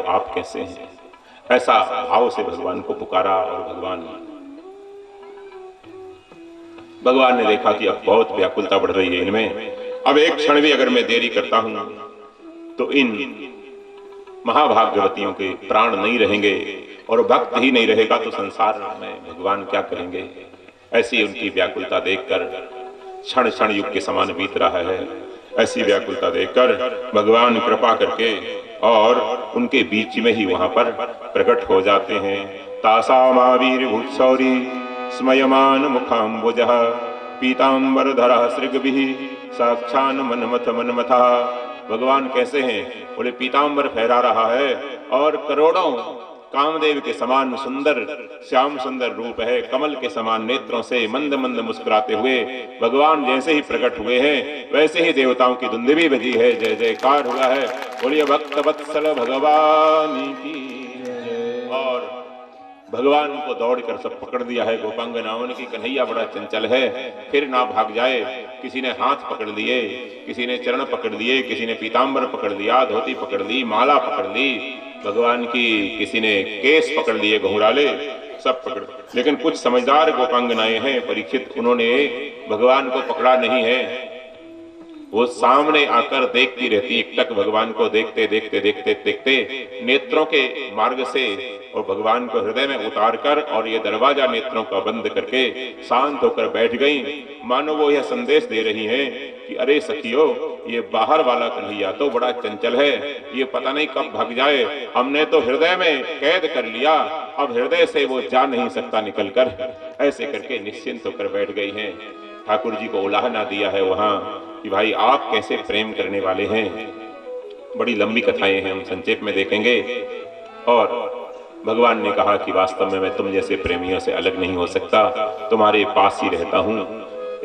आप कैसे हैं। ऐसा भाव से भगवान को पुकारा और भगवान ने देखा कि अब बहुत व्याकुलता बढ़ रही है इनमें, अब एक क्षण भी अगर मैं देरी करता हूं तो इन महाभाग्यवतियों के प्राण नहीं रहेंगे और भक्त ही नहीं रहेगा तो संसार में भगवान क्या करेंगे। ऐसी उनकी व्याकुलता देखकर, क्षण क्षण युग के समान बीत रहा है, ऐसी व्याकुलता देखकर भगवान कृपा करके और उनके बीच में ही वहां पर प्रकट हो जाते हैं। तासामावीर भूत्सौरी स्मयमान मुखाम्बुजः पीतांबरधरः सृगभिः साक्षान् मनमथ मनमथा। भगवान कैसे हैं? बोले पीतांबर फहरा रहा है और करोड़ों कामदेव के समान सुंदर श्याम सुंदर रूप है, कमल के समान नेत्रों से मंद मंद मुस्कुराते हुए भगवान जैसे ही प्रकट हुए हैं वैसे ही देवताओं की धुंधवी बजी है, जय जयकार हुआ है। बोलिए भक्त वत्सल भगवान की। और भगवान को दौड़कर सब पकड़ दिया है गोपांगनाओं ने कि कन्हैया बड़ा चंचल है, फिर ना भाग जाए। किसी ने हाथ पकड़ लिए, किसी ने चरण पकड़ लिए, किसी ने पीतांबर पकड़ लिया, धोती पकड़ ली, माला पकड़ ली भगवान की, किसी ने केस पकड़ लिए घुंघराले, सब पकड़। लेकिन कुछ समझदार गोपांगनाएं हैं परीक्षित, उन्होंने भगवान को पकड़ा नहीं है। वो सामने आकर देखती रहती, एकटक भगवान को देखते देखते देखते देखते नेत्रों के मार्ग से और भगवान को हृदय में उतार कर और ये दरवाजा नेत्रों का बंद करके शांत होकर बैठ गई। मानो वो यह संदेश दे रही हैं कि अरे सखियो, ये बाहर वाला कन्हैया तो बड़ा चंचल है, ये पता नहीं कब भाग जाए, हमने तो हृदय में कैद कर लिया, अब हृदय से वो जा नहीं सकता निकल कर। ऐसे करके निश्चिंत होकर बैठ गई हैं। ठाकुर जी को उलाहना दिया है वहां कि भाई आप कैसे प्रेम करने वाले हैं। बड़ी लंबी कथाएं हैं, हम संक्षेप में देखेंगे। और भगवान ने कहा कि वास्तव में मैं तुम जैसे प्रेमियों से अलग नहीं हो सकता, तुम्हारे पास ही रहता हूं।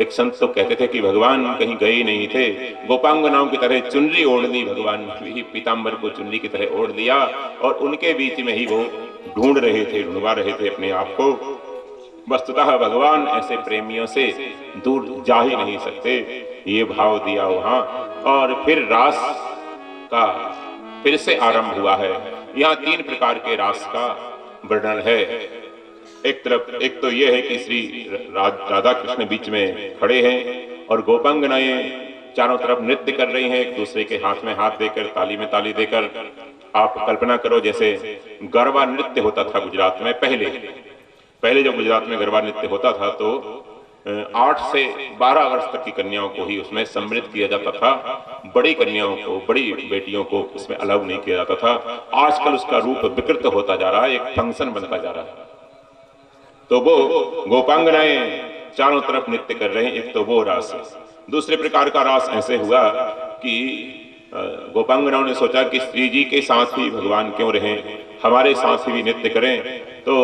एक संत तो कहते थे कि भगवान कहीं गए ही नहीं थे, गोपांगनाओं की तरह चुनरी ओढ़ ली भगवान ने, पीतांबर को चुनरी की तरह ओढ़ लिया और उनके बीच में ही वो ढूंढ रहे थे, ढूंढवा रहे थे अपने आप को। वस्तुतः भगवान ऐसे प्रेमियों से दूर जा ही नहीं सकते, ये भाव दिया वहां। और फिर रास का फिर से आरंभ हुआ है। यहाँ 3 प्रकार के रास का वर्णन है। एक तो ये है कि श्री राधा कृष्ण बीच में खड़े हैं और गोपांगनाएं चारों तरफ नृत्य कर रही हैं, एक दूसरे के हाथ में हाथ देकर, ताली में ताली देकर। आप कल्पना करो जैसे गरबा नृत्य होता था गुजरात में पहले जब गुजरात में गरबा नृत्य होता था तो 8 से 12 वर्ष तक की कन्याओं को ही उसमें सम्मिलित किया जाता था, बड़ी कन्याओं को, बड़ी बेटियों को इसमें अलाउ नहीं किया जाता था। आजकल उसका रूप विकृत होता जा रहा है, एक फंक्शन बनता जा रहा है। तो वो गोपांगनाएं चारों तरफ नृत्य कर रहे हैं, एक तो वो रास है। दूसरे प्रकार का रास ऐसे हुआ कि गोपांगनाओं ने सोचा कि श्री जी के साथ ही भगवान क्यों रहें, हमारे साथ ही भी नृत्य करें। तो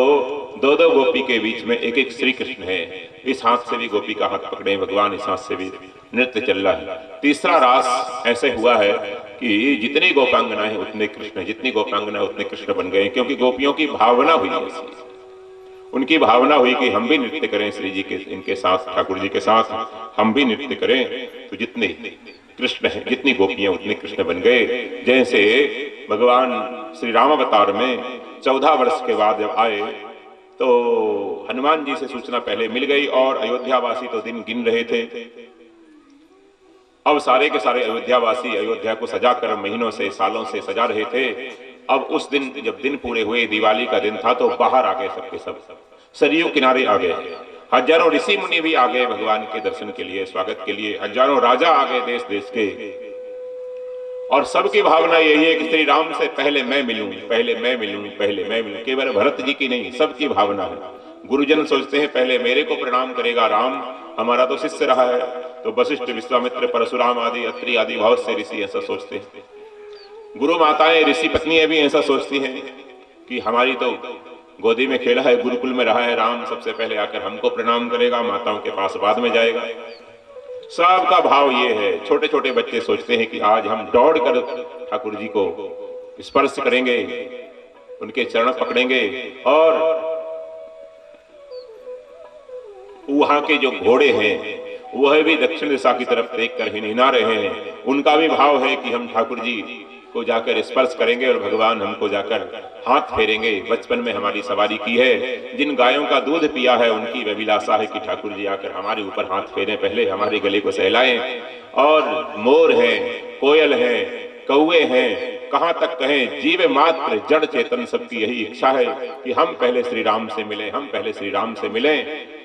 2-2 गोपी के बीच में एक एक श्री कृष्ण है, इस हाथ से भी गोपी का हाथ पकड़े भगवान, इस हाथ से भी नृत्य चल रहा है। तीसरा रास ऐसे हुआ है कि जितनी गोपांगना है उतने कृष्ण, जितनी गोपांगना है उतने कृष्ण बन गए, क्योंकि गोपियों की भावना हुई ऐसी, उनकी भावना हुई कि हम भी नृत्य करें श्री जी के, इनके साथ, ठाकुर जी के साथ हम भी नृत्य करें। तो जितने कृष्ण हैं, जितनी गोपियां उतने कृष्ण बन गए। जैसे भगवान श्री राम अवतार में 14 वर्ष के बाद जब आए तो हनुमान जी से सूचना पहले मिल गई और अयोध्यावासी तो दिन गिन रहे थे। अब सारे के सारे अयोध्यावासी अयोध्या को सजा कर महीनों से, सालों से सजा रहे थे। अब उस दिन जब दिन पूरे हुए, दिवाली का दिन था, तो बाहर आ गए सबके सब, सरयू किनारे आ गए। हजारों ऋषि मुनि भी आ गए भगवान के दर्शन के लिए, स्वागत के लिए। हजारों राजा आ गए देश देश के। और सबकी भावना यही है कि श्री राम से पहले मैं मिलूं, पहले मैं मिलूं, पहले मैं मिलूं। केवल भरत जी की नहीं, सबकी भावना है। गुरुजन सोचते हैं पहले मेरे को प्रणाम करेगा राम, हमारा तो शिष्य रहा है। तो वशिष्ठ, विश्वामित्र, परशुराम आदि, अत्रि आदि बहुत से ऋषि ऐसा सोचते हैं। गुरु माताएं, ऋषि पत्नियां भी ऐसा सोचती हैं कि हमारी तो गोदी में खेला है, गुरुकुल में रहा है राम, सबसे पहले आकर हमको प्रणाम करेगा, माताओं के पास बाद में जाएगा। सबका भाव ये है। छोटे छोटे बच्चे सोचते हैं कि आज हम दौड़ कर ठाकुर जी को स्पर्श करेंगे, उनके चरण पकड़ेंगे। और वहां के जो घोड़े हैं वह भी दक्षिण दिशा की तरफ देख कर हिनहिना रहे हैं। उनका भी भाव है कि हम ठाकुर जी को जाकर स्पर्श करेंगे और भगवान हमको जाकर हाथ फेरेंगे। बचपन में हमारी सवारी की है, जिन गायों का दूध पिया है उनकी अभिलाषा है कि ठाकुर जी आकर हमारे ऊपर हाथ फेरें, पहले हमारे गले को सहलाएं। और मोर है, कोयल है, कौवे हैं, कहां तक कहें, जीव मात्र जड़ चेतन सबकी यही इच्छा है कि हम पहले श्री राम से मिलें, हम पहले श्री राम से मिलें।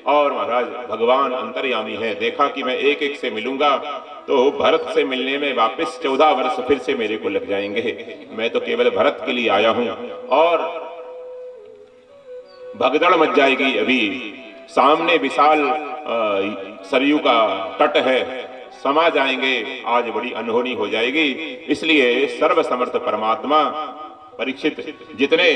और महाराज भगवान अंतर्यामी है। देखा कि मैं एक एक से मिलूंगा तो भरत से मिलने में वापस 14 वर्ष फिर से मेरे को लग जाएंगे। मैं तो केवल भरत के लिए आया हूं और भगदड़ मच जाएगी। अभी सामने विशाल सरयू का तट है, समा जाएंगे, आज बड़ी अनहोनी हो जाएगी। इसलिए सर्वसमर्थ परमात्मा परीक्षित, जितने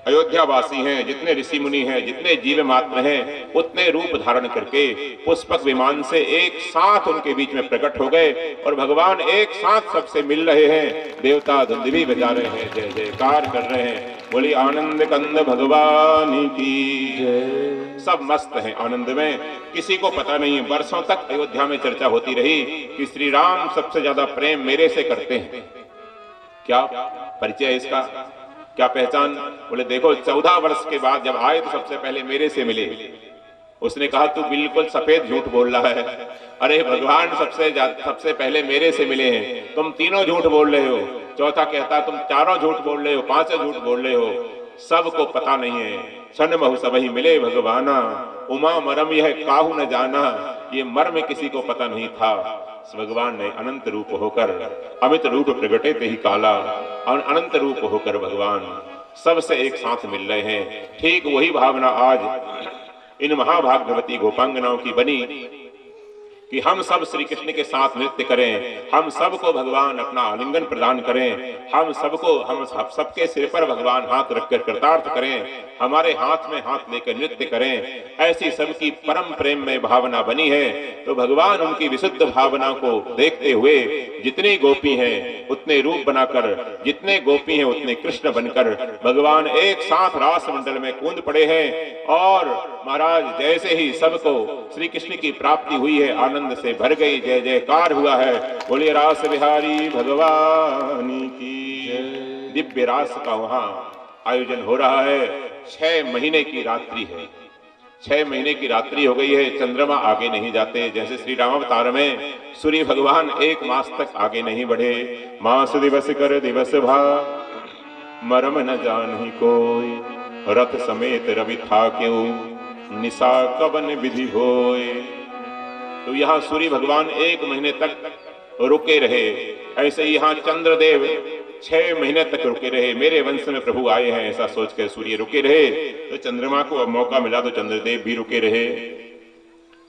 अयोध्यावासी हैं, जितने ऋषि मुनि हैं, जितने जीव मात्र हैं, उतने रूप धारण करके पुष्पक विमान से एक साथ उनके बीच में प्रकट हो गए और भगवान एक साथ सबसे मिल रहे हैं। देवता धुंधवी बजा रहे हैं, जय जयकार कर रहे हैं। बोली आनंद कंद भगवान की जय। सब मस्त हैं आनंद में, किसी को पता नहीं है। वर्षों तक अयोध्या में चर्चा होती रही कि श्री राम सबसे ज्यादा प्रेम मेरे से करते हैं। क्या परिचय है इसका, क्या पहचान? बोले देखो 14 वर्ष के बाद जब आए तो सबसे पहले मेरे से मिले। उसने कहा तू बिल्कुल सफेद झूठ बोल रहा है। अरे भगवान सबसे पहले मेरे से मिले हैं, तुम तीनों झूठ बोल रहे हो। चौथा कहता तुम चारों झूठ बोल रहे हो, पांचों झूठ बोल रहे हो। सबको पता नहीं है। क्षण महु सबहि मिले भगवाना, उमा मरम यह काहू न जाना। ये मर्म किसी को पता नहीं था। भगवान ने अनंत रूप होकर अमित रूप प्रगटे ते ही काला, और अनंत रूप होकर भगवान सबसे एक साथ मिल रहे हैं। ठीक वही भावना आज इन महाभाग्यवती गोपांगनाओं की बनी कि हम सब श्री कृष्ण के साथ नृत्य करें, हम सबको भगवान अपना आलिंगन प्रदान करें, हम सबके सिर पर भगवान हाथ रखकर कृतार्थ करें, हमारे हाथ में हाथ लेकर नृत्य करें। ऐसी सबकी परम प्रेम में भावना बनी है। तो भगवान उनकी विशुद्ध भावना को देखते हुए जितनी गोपी हैं उतने रूप बनाकर, जितने गोपी हैं उतने कृष्ण बनकर भगवान एक साथ रास मंडल में कूद पड़े हैं। और महाराज जैसे ही सबको श्री कृष्ण की प्राप्ति हुई है, आनंद से भर गई, जय जयकार हुआ है। बोलिए रास बिहारी भगवान की। दिव्य रास का वहां आयोजन हो रहा है। 6 महीने की रात्रि है, 6 महीने की रात्रि हो गई है। चंद्रमा आगे नहीं जाते। जैसे श्री रामावतार में सूर्य भगवान 1 मास तक आगे नहीं बढ़े। मास दिवस कर दिवस भा, मरम न जानहि कोई, रथ समेत रवि था क्यों, निशा कवन विधि होए। तो यहाँ सूर्य भगवान 1 महीने तक रुके रहे। ऐसे यहाँ चंद्रदेव 6 महीने तक रुके रहे। मेरे वंश में प्रभु आए हैं ऐसा सोचकर सूर्य रुके रहे। तो चंद्रमा को अब मौका मिला तो चंद्रदेव भी रुके रहे।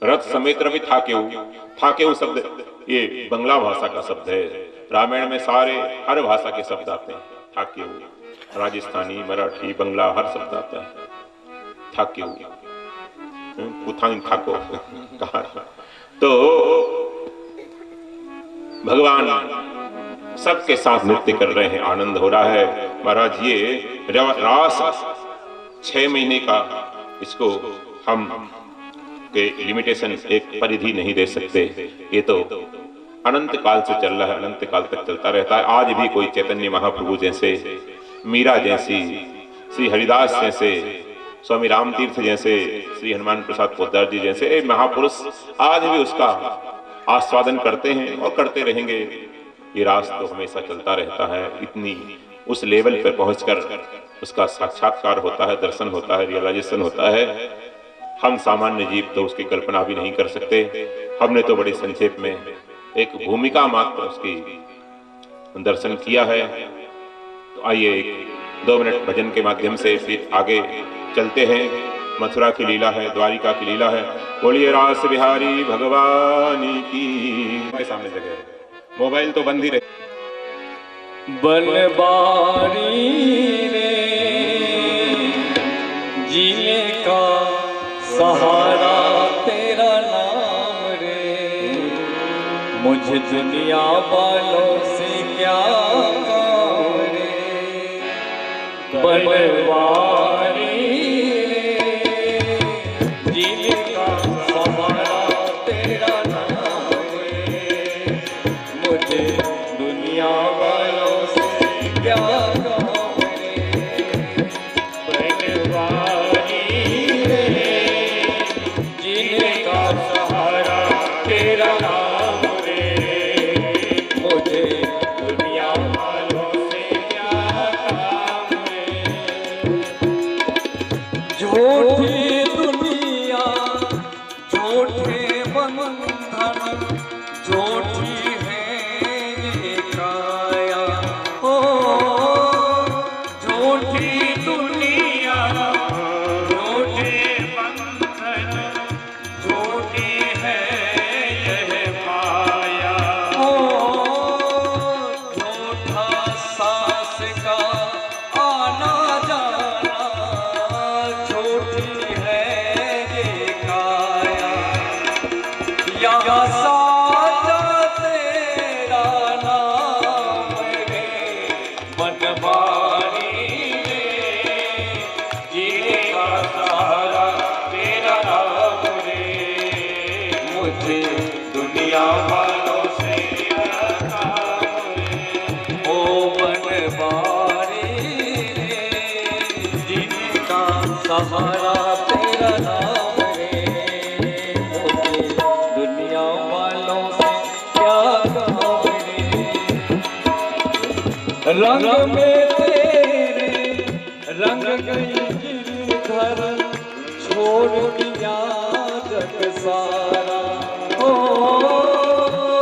रथ समेत रवि था क्यों शब्द ये बंगला भाषा का शब्द है। रामायण में सारे हर भाषा के शब्द आते हैं। था क्यों, राजस्थानी, मराठी, बंगला हर शब्द आता है। था क्यों, कुथाइन ठाको कहा। तो भगवान सबके साथ नृत्य कर रहे हैं, आनंद हो रहा है। महाराज ये रास 6 महीने का, इसको हम के लिमिटेशन एक परिधि नहीं दे सकते। ये तो अनंत काल से चल रहा है, अनंत काल तक चलता रहता है। आज भी कोई चैतन्य महाप्रभु जैसे, मीरा जैसी, श्री हरिदास जैसे, स्वामी राम तीर्थ जैसे, श्री हनुमान प्रसाद पोद्दार जी जैसे महापुरुष आज भी उसका आस्वादन करते हैं और करते रहेंगे। ये रास तो हमेशा चलता रहता है। इतनी उस लेवल पर पहुंचकर उसका साक्षात्कार होता है, दर्शन होता है, रियलाइजेशन होता है। हम सामान्य जीव तो उसकी कल्पना भी नहीं कर सकते। हमने तो बड़ी संक्षेप में एक भूमिका मात्र उसकी दर्शन किया है। तो आइए 2 मिनट भजन के माध्यम से फिर आगे चलते हैं। मथुरा की लीला है, द्वारिका की लीला है। बोलिए रास बिहारी भगवान की। के सामने जगह है, मोबाइल तो बंद ही रहे। बनबारी रे जीने का सहारा तेरा नाम रे, मुझे दुनिया वालों से क्या काम रे। बनबारी रे जीने का सहारा तेरा सहारा तेरा नाम रे, मुझे दुनिया वालों से क्या काम रे। रंग में तेरे रंग गई गिरधर, छोड़ दिया जग सारा। ओ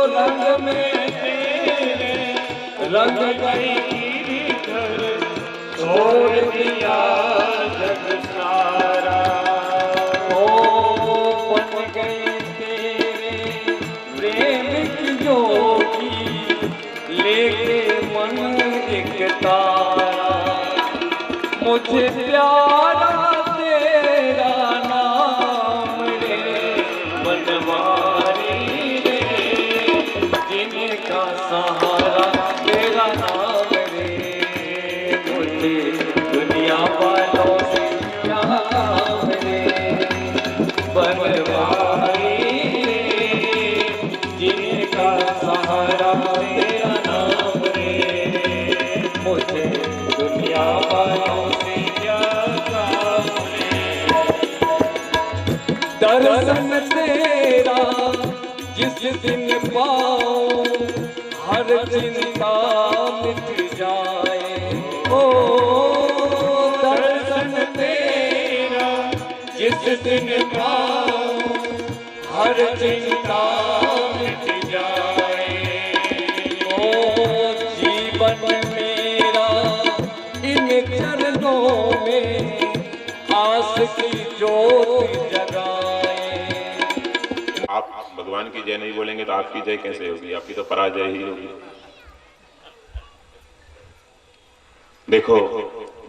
रंग में तेरे रंग गई गिरधर, छोड़ दिया जग सारा। ओ बन गए तेरे प्रेम की जोगी, लेके मन एक तारा। मुझे प्यारा तेरा नाम रे, बनवारी रे, जिनका सहारा तेरा नाम रे। मुझे दुनिया वालों से क्या काम रे, बनवारी रे, जिनका सहारा तेरा नाम रे। मुझे दुनिया वालों से क्या काम रे। दर्शन तेरा जिस दिन पाऊं, हर चिंता मिट जाए। ओ दर्शन तेरा जिस दिन पाऊं, हर चिंता मिट जाए। ओ जीवन मेरा इन चरणों में आस की ज्योत जगाए। आप भगवान की जय नहीं बोलेंगे तो आपकी जय कैसे होगी? आपकी तो पराजय ही होगी। देखो,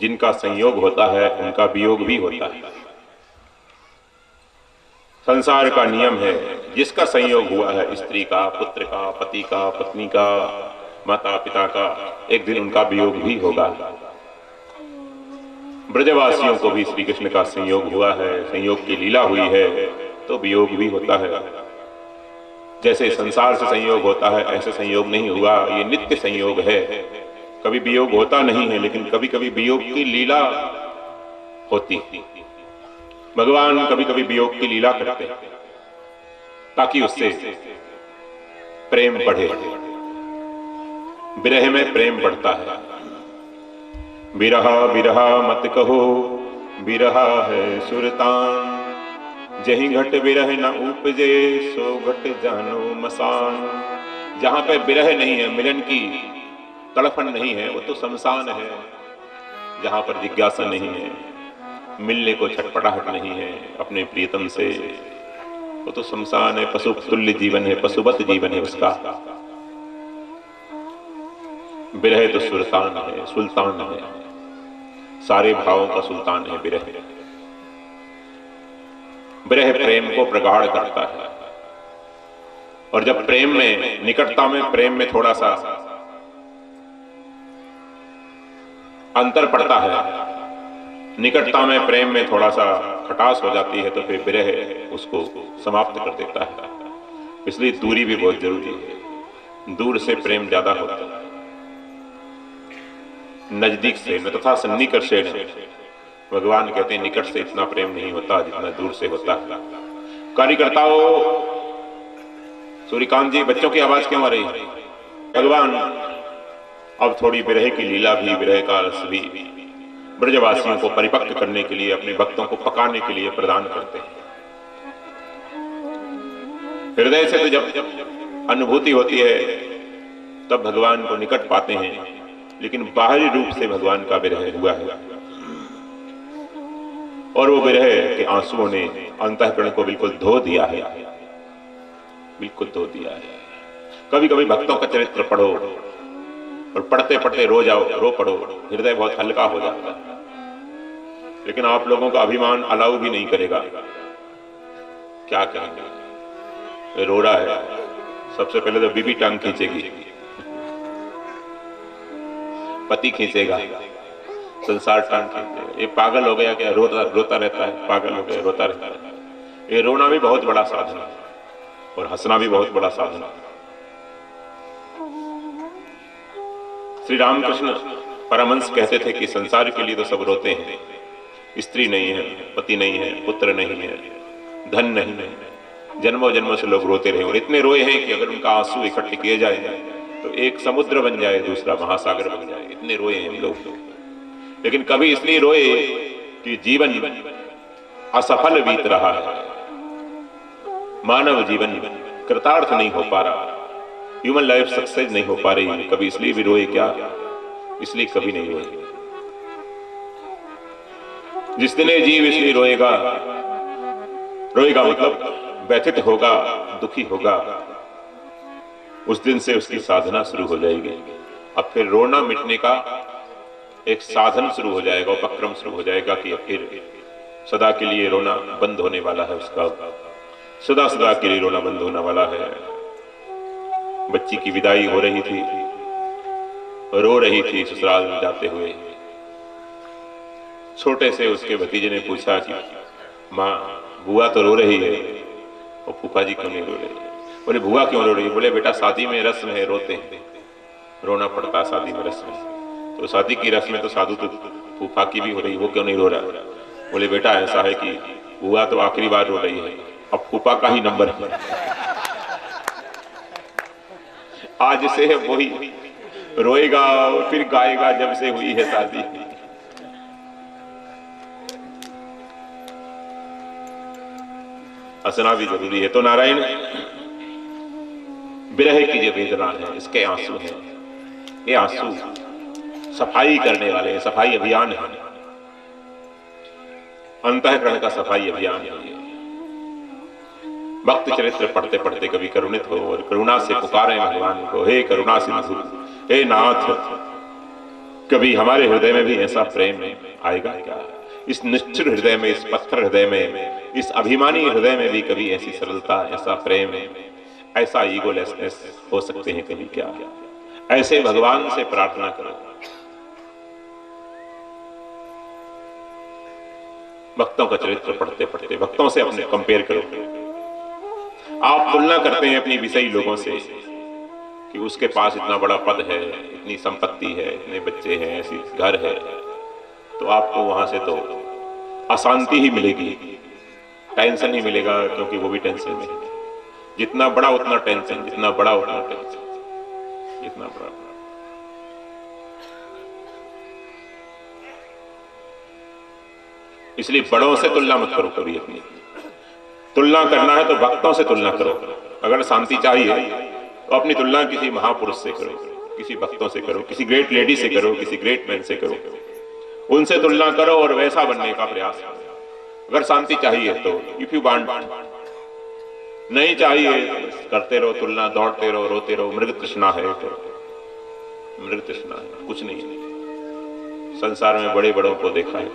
जिनका संयोग होता है उनका वियोग भी होता है। संसार का नियम है, जिसका संयोग हुआ है स्त्री का, पुत्र का, पति का, पत्नी का, माता पिता का, एक दिन उनका वियोग भी होगा। ब्रजवासियों को भी श्री कृष्ण का संयोग हुआ है, संयोग की लीला हुई है, तो वियोग भी होता है। जैसे संसार से संयोग होता है, ऐसे संयोग नहीं हुआ, ये नित्य संयोग है। कभी वियोग होता नहीं है, लेकिन कभी कभी वियोग की लीला होती। भगवान कभी कभी वियोग की लीला करते हैं ताकि उससे प्रेम बढ़े। विरह में प्रेम बढ़ता है। विरहा विरहा मत कहो, विरहा है सुरतान, जहीं घट विरह न उपजे, सो घट जानो मसान। जहां पे विरह नहीं है, मिलन की तड़फन नहीं है, वो तो शमशान है। जहां पर जिज्ञासा नहीं है, मिलने को छटपटाहट नहीं है अपने प्रियतम से, वो तो शमशान है। पशु तुल्य जीवन है, पशुवत जीवन है उसका। विरह तो सुल्तान है, सुल्तान है, सारे भावों का सुल्तान है विरह। विरह प्रेम को प्रगाढ़ करता है। और जब प्रेम में, निकटता में, प्रेम में थोड़ा सा अंतर पड़ता है, निकटता में, प्रेम में थोड़ा सा खटास हो जाती है, तो फिर विरह उसको समाप्त कर देता है। इसलिए दूरी भी बहुत जरूरी है। दूर से प्रेम ज्यादा होता है, नजदीक से न तथा सन्निकर्षेण। भगवान कहते हैं निकट से इतना प्रेम नहीं होता जितना दूर से होता है। कार्यकर्ताओं, सूर्यकांत जी, बच्चों की आवाज क्यों आ रही है? भगवान अब थोड़ी विरह की लीला भी, विरह का रस भी ब्रजवासियों को परिपक्व करने के लिए, अपने भक्तों को पकाने के लिए प्रदान करते हैं। हृदय से तो जब अनुभूति होती है तब भगवान को निकट पाते हैं, लेकिन बाहरी रूप से भगवान का विरह हुआ है। और वो विरह के आंसुओं ने अंतःकरण को बिल्कुल धो दिया है, बिल्कुल धो दिया है। कभी कभी भक्तों का चरित्र पढ़ो और पढ़ते पढ़ते रो जाओ, रो पड़ो, हृदय बहुत हल्का हो जाता है। लेकिन आप लोगों का अभिमान अलाउ भी नहीं करेगा। क्या करेंगे? ये रो रहा है, सबसे पहले तो बीबी टांग खींचेगी, पति खींचेगा, संसार टांग खींचेगा। ये पागल हो गया क्या? रोता रहता है, पागल हो गया, रोता रहता है। ये रोना भी बहुत बड़ा साधन है और हंसना भी बहुत बड़ा साधन है। श्री रामकृष्ण परमहंस कहते थे कि संसार के लिए तो सब रोते हैं, स्त्री नहीं है, पति नहीं है, पुत्र नहीं है, धन नहीं है, जन्मों जन्मों से लोग रोते रहे और इतने रोए हैं कि अगर उनका आंसू इकट्ठे किए जाए तो एक समुद्र बन जाए, दूसरा महासागर बन जाए, इतने रोए हैं लोग। लेकिन कभी इसलिए रोए कि जीवन असफल बीत रहा है, मानव जीवन कृतार्थ नहीं हो पा रहा, ह्यूमन लाइफ सक्सेस नहीं हो पा रही। कभी इसलिए भी रोए क्या? इसलिए कभी नहीं रोए। जिस दिन ये जीव इसलिए रोएगा, रोएगा मतलब व्यथित होगा, दुखी होगा, उस दिन से उसकी साधना शुरू हो जाएगी। अब फिर रोना मिटने का एक साधन शुरू हो जाएगा, उपक्रम शुरू हो जाएगा कि अब फिर सदा के लिए रोना बंद होने वाला है उसका, सदा सदा के लिए रोना बंद होने वाला है। बच्ची की विदाई हो रही थी, रो रही थी ससुराल में जाते हुए। छोटे से उसके भतीजे ने पूछा कि माँ, बुआ तो रो रही है और फूफा जी क्यों नहीं रो रहे? बोले बुआ क्यों रो रही है? बोले बेटा शादी में रस्म है, रोते हैं, रोना पड़ता है शादी में रस्म है। तो शादी की रस्म में तो साधु तो फूफा की भी हो रही, वो क्यों नहीं रो रहा? बोले बेटा ऐसा है कि बुआ तो आखिरी बार रो रही है, अब फूफा का ही नंबर है। आज से है वही रोएगा और फिर गाएगा जब से हुई है शादी। हंसना भी जरूरी है। तो नारायण विरह की जो वेदना है, इसके आंसू हैं, ये आंसू सफाई करने वाले हैं, सफाई अभियान है, अंतःकरण का सफाई अभियान है। भक्त चरित्र पढ़ते पढ़ते कभी करुणित हो और करुणा से पुकारें भगवान को, हे करुणा सिंधु, हे नाथ, कभी हमारे हृदय में भी ऐसा प्रेम आएगा क्या? इस निश्चल हृदय में, इस पत्थर हृदय में, इस अभिमानी हृदय में भी कभी ऐसी सरलता, ऐसा प्रेम, ऐसा ईगोलेसनेस हो सकते हैं कभी क्या? ऐसे भगवान से प्रार्थना करो। भक्तों का चरित्र पढ़ते पढ़ते भक्तों से अपने कंपेयर करो। आप तुलना करते हैं अपनी विषयी लोगों से कि उसके पास इतना बड़ा पद है, इतनी संपत्ति है, इतने बच्चे हैं, ऐसी घर है, तो आपको वहां से तो अशांति ही मिलेगी, टेंशन ही मिलेगा, क्योंकि वो भी टेंशन में है। जितना बड़ा उतना टेंशन, जितना बड़ा उतना टेंशन, जितना बड़ा। इसलिए बड़ों से तुलना मत करो कभी अपनी। तुलना करना है तो भक्तों से तुलना करो। अगर शांति चाहिए तो अपनी तुलना किसी महापुरुष से करो, किसी भक्तों से करो, किसी ग्रेट लेडी से करो, किसी ग्रेट मैन से करो, उनसे तुलना करो और वैसा बनने का प्रयास करो। अगर शांति चाहिए तो, इफ यू वांट, नहीं चाहिए करते रहो तुलना, दौड़ते रहो, रोते रहो, मृग तृष्णा है तो मृग तृष्णा है, कुछ नहीं है। संसार में बड़े बड़ों को देखा है,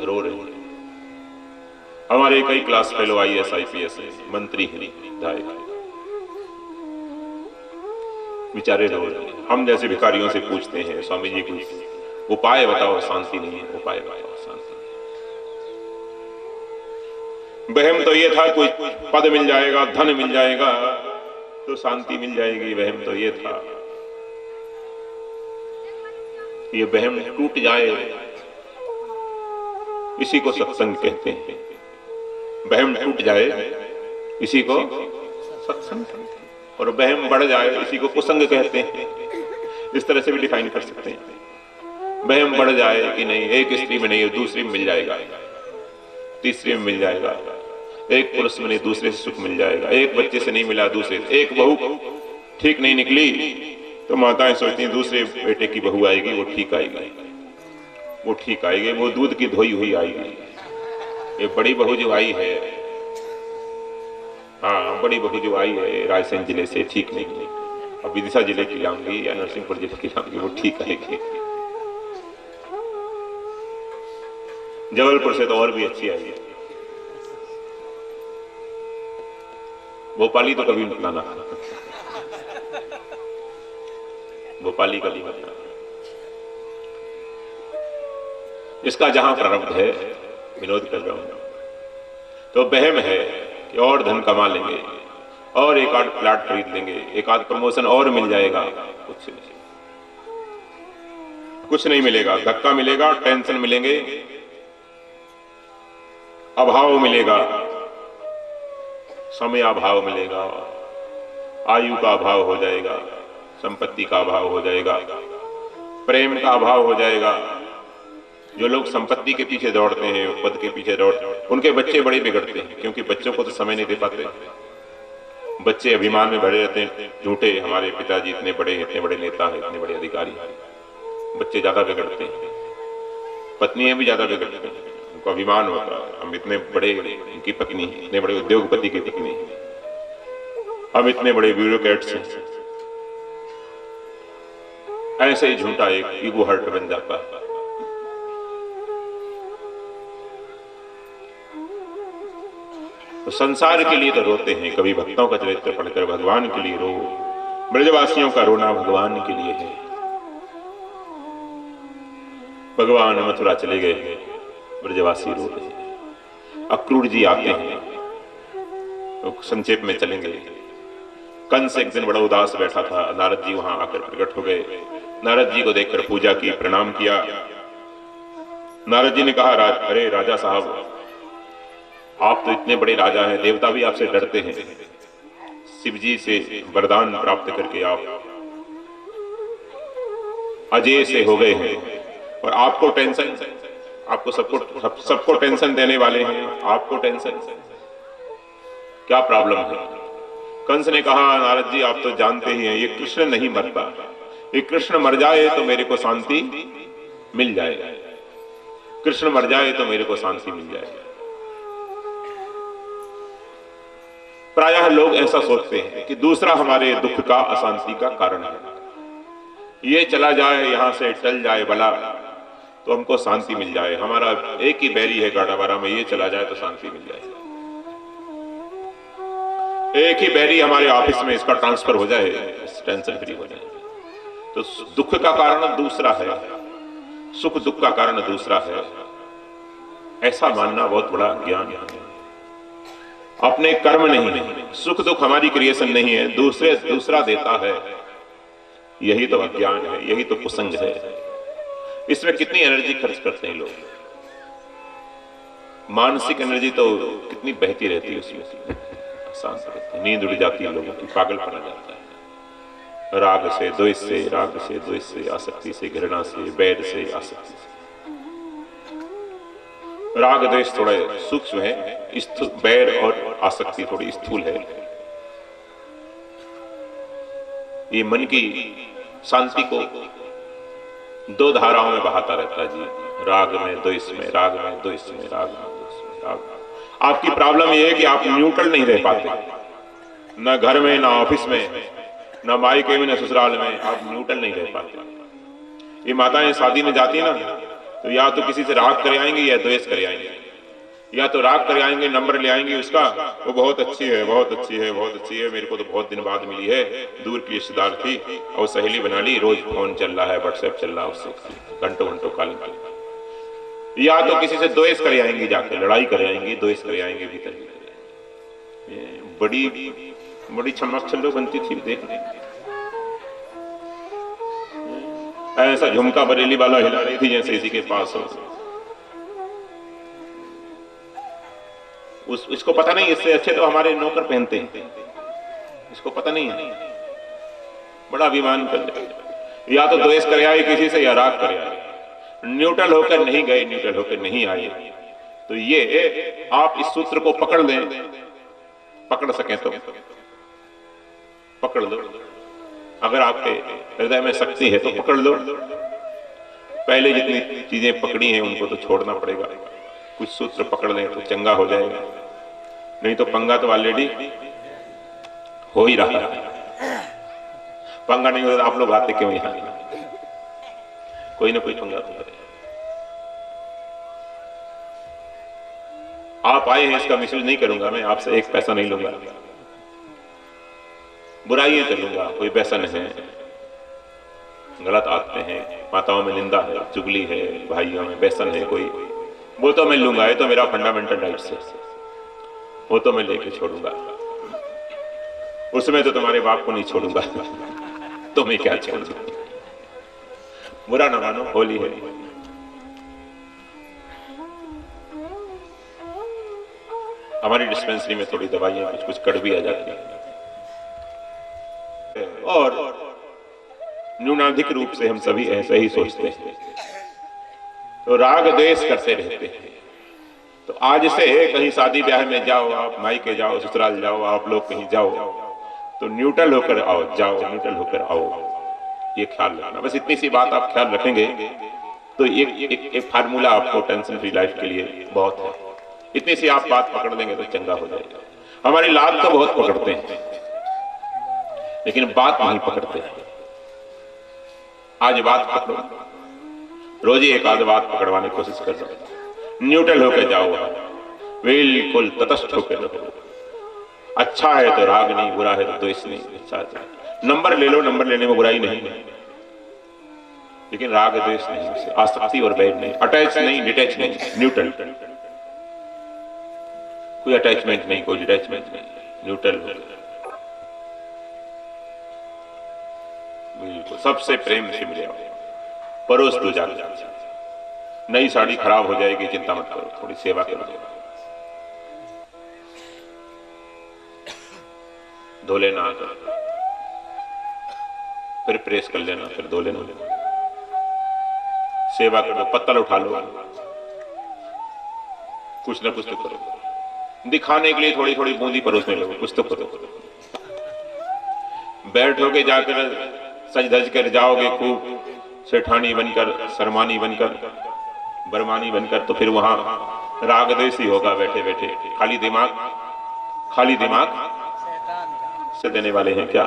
रो रहे हैं। हमारे कई क्लास फेलो IAS IPS मंत्री हैं, विधायक, बेचारे रो रहे हैं। हम जैसे भिखारियों से पूछते हैं, स्वामी जी कुछ उपाय बताओ, शांति नहीं है, उपाय बताओ, शांति। वहम तो ये था कोई पद मिल जाएगा, धन मिल जाएगा तो शांति मिल जाएगी, वहम तो ये था। ये वहम टूट जाए, इसी को सत्संग कहते हैं। वहम टूट जाए, इसी को सत्संग, और वहम बढ़ जाए, इसी को कुसंग कहते हैं। इस तरह से भी डिफाइन कर सकते हैं। वहम बढ़ जाए कि नहीं, एक स्त्री में नहीं दूसरी में मिल जाएगा, तीसरी में मिल जाएगा, एक पुरुष में नहीं दूसरे से सुख मिल जाएगा, एक बच्चे से नहीं मिला दूसरे से, एक बहू ठीक नहीं निकली तो माताएं सोचती हैं दूसरे बेटे की बहू आएगी, वो ठीक आएगी, वो ठीक आएगी, वो दूध की धोई हुई आएगी। ये बड़ी बहू जो आई है, हाँ बड़ी बहू जो आई है रायसेन जिले से, ठीक नहीं, अब विदिशा जिले की लाऊंगी या नरसिंहपुर जिले की लाऊंगी, वो ठीक आएगी। जबलपुर से तो और भी अच्छी आई है। भोपाली तो कभी मत लाना, भोपाली कभी मत लाना। इसका जहां प्रारब्ध है, विनोद कर रहा हूं, तो वहम है कि और धन कमा लेंगे और एक आध प्लाट खरीद लेंगे, एक आध प्रमोशन और मिल जाएगा, कुछ नहीं मिलेगा। धक्का मिलेगा, टेंशन मिलेंगे, अभाव मिलेगा, समय अभाव मिलेगा, आयु का अभाव हो जाएगा, संपत्ति का अभाव हो जाएगा, प्रेम का अभाव हो जाएगा। जो लोग संपत्ति के पीछे दौड़ते हैं, पद के पीछे दौड़ते हैं, उनके बच्चे बड़े बिगड़ते हैं, क्योंकि बच्चों को तो समय नहीं दे पाते। बच्चे अभिमान में भरे रहते हैं, झूठे, हमारे पिताजी इतने बड़े हैं, इतने बड़े नेता हैं, इतने बड़े अधिकारी हैं। बच्चे ज्यादा बिगड़ते हैं, पत्नियां भी ज्यादा बिगड़ती हैं, उनको अभिमान होता है, हम इतने बड़े, उनकी पत्नी, इतने बड़े उद्योगपति की पत्नी, हम इतने बड़े ब्यूरोक्रेट्स हैं। ऐसे ही झूठा एक ईगो हर्ट बन जाता है। तो संसार के लिए तो रोते हैं, कभी भक्तों का चरित्र पढ़कर भगवान के लिए रो। ब्रजवासियों का रोना भगवान के लिए है। भगवान मथुरा चले गए, ब्रजवासी रो रहे। अक्रूर जी आते हैं, तो संक्षेप में चलेंगे। कंस एक दिन बड़ा उदास बैठा था, नारद जी वहां आकर प्रकट हो गए। नारद जी को देखकर पूजा की, प्रणाम किया। नारद जी ने कहा, अरे राजा साहब, आप तो इतने बड़े राजा हैं, देवता भी आपसे डरते हैं। शिव जी से वरदान प्राप्त करके आप अजय से हो गए हैं, और आपको टेंशन, आपको सबको टेंशन देने वाले हैं, आपको टेंशन, क्या प्रॉब्लम है? कंस ने कहा, नारद जी आप तो जानते ही हैं, ये कृष्ण नहीं मरता, ये कृष्ण मर जाए तो मेरे को शांति मिल जाए, कृष्ण मर जाए तो मेरे को शांति मिल जाए। प्रायः लोग ऐसा सोचते हैं कि दूसरा हमारे दुख का, अशांति का कारण है। ये चला जाए, यहां से टल जाए भला, तो हमको शांति मिल जाए। हमारा एक ही बैरी है गाड़ावारा में, ये चला जाए तो शांति मिल जाए। एक ही बैरी हमारे ऑफिस में, इसका ट्रांसफर हो जाए, टेंशन फ्री हो जाए। तो दुख का कारण दूसरा है, सुख दुख का कारण दूसरा है। ऐसा मानना बहुत बड़ा ज्ञान है। अपने कर्म नहीं, सुख दुख हमारी क्रिएशन नहीं है, दूसरा देता है। यही तो अज्ञान है, यही तो कुसंग है। इसमें कितनी एनर्जी खर्च करते हैं लोग, मानसिक एनर्जी तो कितनी बहती रहती है उसमें, शांत रहती है, नींद उड़ जाती है लोगों की, पागलपन आ जाता है। राग से द्वेष से, राग से द्वेष से, आसक्ति से, घृणा से, वैर से, आसक्ति से। राग द्वेष थोड़ा सूक्ष्म है, वैर और आसक्ति थोड़ी स्थूल है। ये मन की शांति को दो धाराओं में बहाता रहता है जी, राग में द्वेष में, राग में द्वेष में, राग में द्वेष में, राग। आपकी प्रॉब्लम ये है कि आप न्यूट्रल नहीं रह पाते, न घर में, न ऑफिस में, न मायके में, न ससुराल में, आप न्यूट्रल नहीं रह पाते। ये माताएं शादी में जाती है ना, तो या तो किसी से राग कर आएंगे या द्वेष कर आएंगे, या तो राग कर आएंगे, नंबर ले आएंगे उसका, वो बहुत अच्छी है, बहुत अच्छी है, बहुत अच्छी है, मेरे को तो बहुत दिन बाद मिली है, दूर की रिश्तेदार थी और सहेली बना ली, रोज फोन चल रहा है, व्हाट्सएप चल रहा है, उससे घंटों घंटों कॉलिंग। या तो किसी से द्वेष कर आएंगे, जाकर लड़ाई कर आएंगे, द्वेष कर आएंगे भीतर। बड़ी बड़ी छमक छल्लो बनती थी, देख ऐसा झुमका बरेली वाला हिला रही थी जैसे इसी के पास हो। इसको पता नहीं, इससे अच्छे तो हमारे नौकर पहनते हैं, इसको पता नहीं है, बड़ा अभिमान कर ले। या तो द्वेष कर आए किसी से, या राग कर आए, न्यूट्रल होकर नहीं गए, न्यूट्रल होकर नहीं आए। तो ये आप इस सूत्र को पकड़ लें, पकड़ सकें तो पकड़ लो। अगर आपके हृदय में शक्ति है तो पकड़ लो। पहले जितनी चीजें पकड़ी हैं उनको तो छोड़ना पड़ेगा। कुछ सूत्र पकड़ लें तो चंगा हो जाएगा, नहीं तो पंगा तो ऑलरेडी हो ही रहा है। पंगा नहीं होता आप लोग आते क्यों यहां? कोई ना कोई पंगा तो है। आप आए हैं, इसका मिसयूज नहीं करूंगा मैं, आपसे एक पैसा नहीं लूंगा, बुराइयां करूंगा, कोई पैसा नहीं है। गलत आते हैं, माताओं में निंदा है, चुगली है, भाइयों में व्यसन है कोई, वो तो मैं लूंगा, ये तो मेरा फंडामेंटल राइट्स है, वो तो मैं लेके छोड़ूंगा। उसमें तो तुम्हारे बाप को नहीं छोड़ूंगा, तो मैं क्या छोड़ूंगा? बुरा ना मानो, होली है। हमारी डिस्पेंसरी में थोड़ी दवाइयां कुछ कुछ कड़वी आ जाती हैं और न्यूनाधिक रूप से हम सभी ऐसे ही सोचते हैं, तो राग द्वेष करते रहते हैं। तो आज से कहीं शादी ब्याह में जाओ, आप मायके जाओ, ससुराल जाओ, आप लोग कहीं जाओ तो न्यूट्रल होकर आओ, जाओ न्यूट्रल होकर आओ, ये ख्याल रखना। बस इतनी सी बात आप ख्याल रखेंगे तो एक फार्मूला आपको टेंशन फ्री लाइफ के लिए बहुत है। इतनी सी आप बात पकड़ लेंगे तो चंगा हो जाएगा। हमारी लात तो बहुत पकड़ते हैं लेकिन बात नहीं पकड़ते। आज बात पकड़ो, रोज ही एक आध बात पकड़वाने की कोशिश कर रहे, न्यूट्रल होकर जाओ, बिल्कुल तटस्थ होकर रहो। अच्छा है तो राग नहीं, बुरा है तो द्वेष नहीं। अच्छा नंबर ले लो, नंबर लेने में बुराई नहीं, लेकिन राग द्वेष नहीं, आसक्ति और बैर नहीं, अटैच नहीं, डिटैच नहीं, न्यूट्रल। कोई अटैचमेंट नहीं, कोई डिटैचमेंट नहीं, न्यूट्रल हो। बिल्कुल सबसे प्रेम से मिले, परोस दो जाकर। नई साड़ी खराब हो जाएगी, चिंता मत करो, थोड़ी सेवा करो, धो लेना, फिर प्रेस कर लेना, फिर धो लेना, सेवा करो, पत्तल उठा लो, कुछ ना कुछ तो करो। दिखाने के लिए थोड़ी थोड़ी बूंदी परोसने लगो, कुछ तो करो। बैठोगे जाकर सज धज कर जाओगे, खूब सेठानी बनकर, शर्मानी बनकर, बरमानी बनकर, तो फिर वहां राग द्वेष ही होगा बैठे बैठे। खाली दिमाग से देने वाले हैं क्या?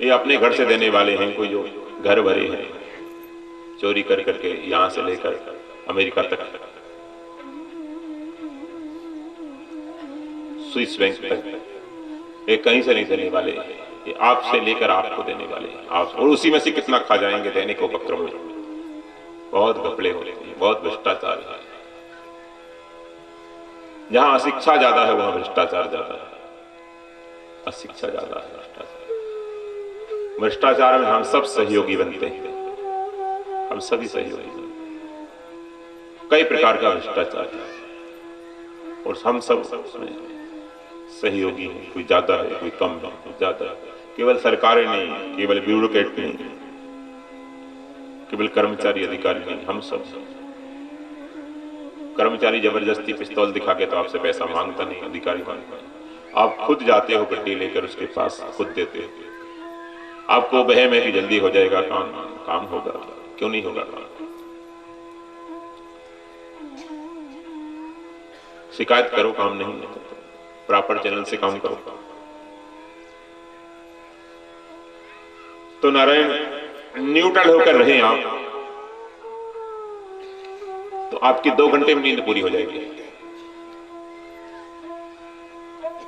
ये अपने घर से देने वाले हैं, कोई जो घर भरे हैं चोरी कर करके यहां से लेकर अमेरिका तक, स्विस बैंक तक, ये कहीं से नहीं देने वाले, ये आपसे लेकर आपको देने वाले हैं। आप और उसी में से कितना खा जाएंगे देने को उपक्रम में। बहुत घपले होते हैं, बहुत भ्रष्टाचार है। जहां अशिक्षा ज्यादा है वहां भ्रष्टाचार ज्यादा है, अशिक्षा ज्यादा है, भ्रष्टाचार में हम सब सहयोगी बनते हैं, हम सभी सहयोगी बनते हैं। कई प्रकार का भ्रष्टाचार है और हम सब उसमें सहयोगी हैं, कोई ज्यादा है, कोई कम है, कोई ज्यादा है। केवल सरकारें नहीं, केवल ब्यूरोक्रेट नहीं, केवल कर्मचारी अधिकारी नहीं, हम सब। कर्मचारी जबरदस्ती पिस्तौल दिखा के तो आपसे पैसा मांगता नहीं, अधिकारी मांगता नहीं। आप खुद जाते हो गड्डी लेकर उसके पास, खुद देते हो। आपको बहम है कि जल्दी हो जाएगा काम होगा, क्यों नहीं होगा काम? शिकायत करो, काम नहीं है, प्रॉपर चैनल से काम करो। तो नारायण न्यूट्रल होकर रहे आप, तो आपकी 2 घंटे में नींद पूरी हो जाएगी।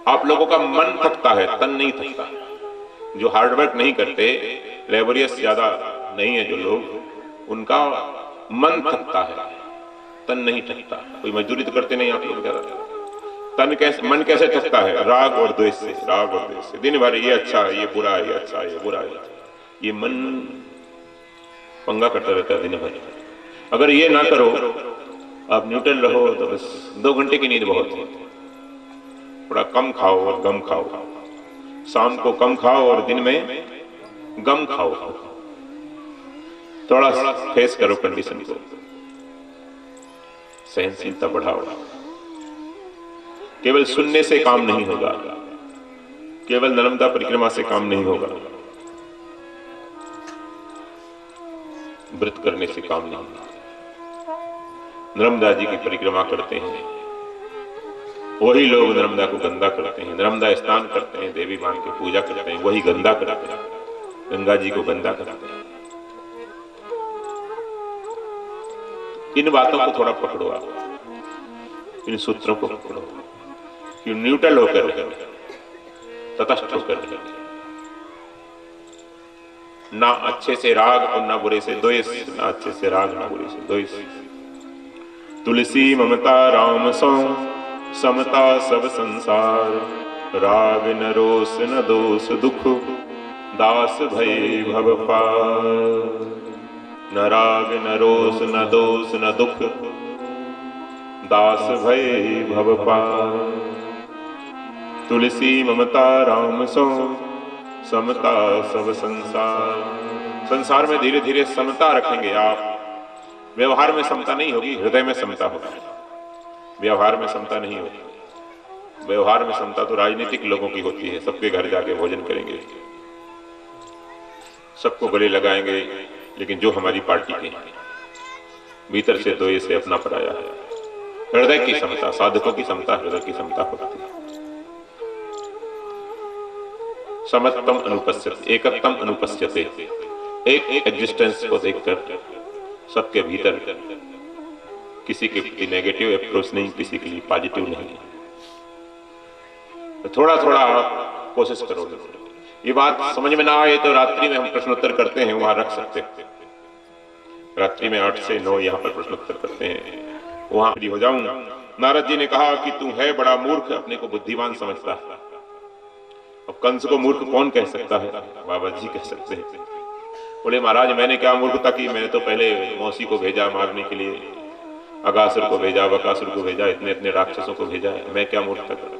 आप लोगों का मन थकता है, तन नहीं थकता। जो हार्डवर्क नहीं करते, लेबोरियस ज्यादा नहीं है जो लोग, उनका मन थकता है, तन नहीं थकता। कोई मजदूरी तो करते नहीं आप लोग ज्यादा। मन कैसे थकता है? राग और द्वेष से, राग और द्वेष से। दिन भर ये अच्छा है, ये बुरा है, ये अच्छा है, ये बुरा है, ये मन पंगा करता रहता है दिन भर। अगर ये ना करो, आप न्यूट्रल रहो, तो बस 2 घंटे की नींद बहुत है। थोड़ा कम खाओ और गम खाओ, शाम को कम खाओ और दिन में गम खाओ। थोड़ा फेस करो कंडीशन को, सहनशीलता बढ़ाओ। केवल सुनने से काम नहीं होगा, केवल नर्मदा परिक्रमा से काम नहीं होगा, व्रत करने से काम नहीं होगा। नर्मदा जी की परिक्रमा करते हैं वही लोग नर्मदा को गंदा करते हैं, नर्मदा स्नान करते हैं, देवी मान की पूजा करते हैं, वही गंदा करते हैं, गंगा जी को गंदा करते हैं। इन बातों को थोड़ा पकड़ो आप, इन सूत्रों को पकड़ो कि न्यूट्रल होकर तटस्थ होकर, ना अच्छे से राग और ना बुरे से द्वेष, ना अच्छे से राग ना बुरे से द्वेष। तुलसी ममता राम सौ समता सब संसार, राग न रोष न दोष दुख, दास भय भव पार। न राग न रोष न दोष न दुख, दास भय भव पार। तुलसी ममता राम सो समता सब संसार। संसार में धीरे धीरे समता रखेंगे आप। व्यवहार में समता नहीं होगी, हृदय में समता होगी। व्यवहार में समता नहीं होगी। व्यवहार में समता तो राजनीतिक लोगों की होती है। सबके घर जाके भोजन करेंगे, सबको गले लगाएंगे, लेकिन जो हमारी पार्टी के हैं भीतर से द्वेष से अपना पराया है। हृदय की समता, साधकों की समता हृदय की समता होती है। समत्तम अनुपस्यते एकत्तम अनुपस्यते। एक एग्जिस्टेंस को देखकर सबके भीतर किसी के प्रति नेगेटिव अप्रोच नहीं, किसी के लिए पॉजिटिव नहीं। तो थोड़ा थोड़ा आप कोशिश करो। ये बात समझ में ना आए तो रात्रि में हम प्रश्नोत्तर करते हैं, वहां रख सकते हैं। रात्रि में 8 से 9 यहाँ पर प्रश्नोत्तर करते हैं, वहां फ्री हो जाऊं। नारद जी ने कहा कि तू है बड़ा मूर्ख, अपने को बुद्धिमान समझता है। अब कंस को मूर्ख कौन कह सकता है? बाबा जी कह सकते हैं। बोले महाराज मैंने क्या मूर्खता की, मैंने तो पहले मौसी को भेजा मारने के लिए, अगासुर को भेजा, बकासुर को भेजा, इतने इतने राक्षसों को भेजा, मैं क्या मूर्खता करूं?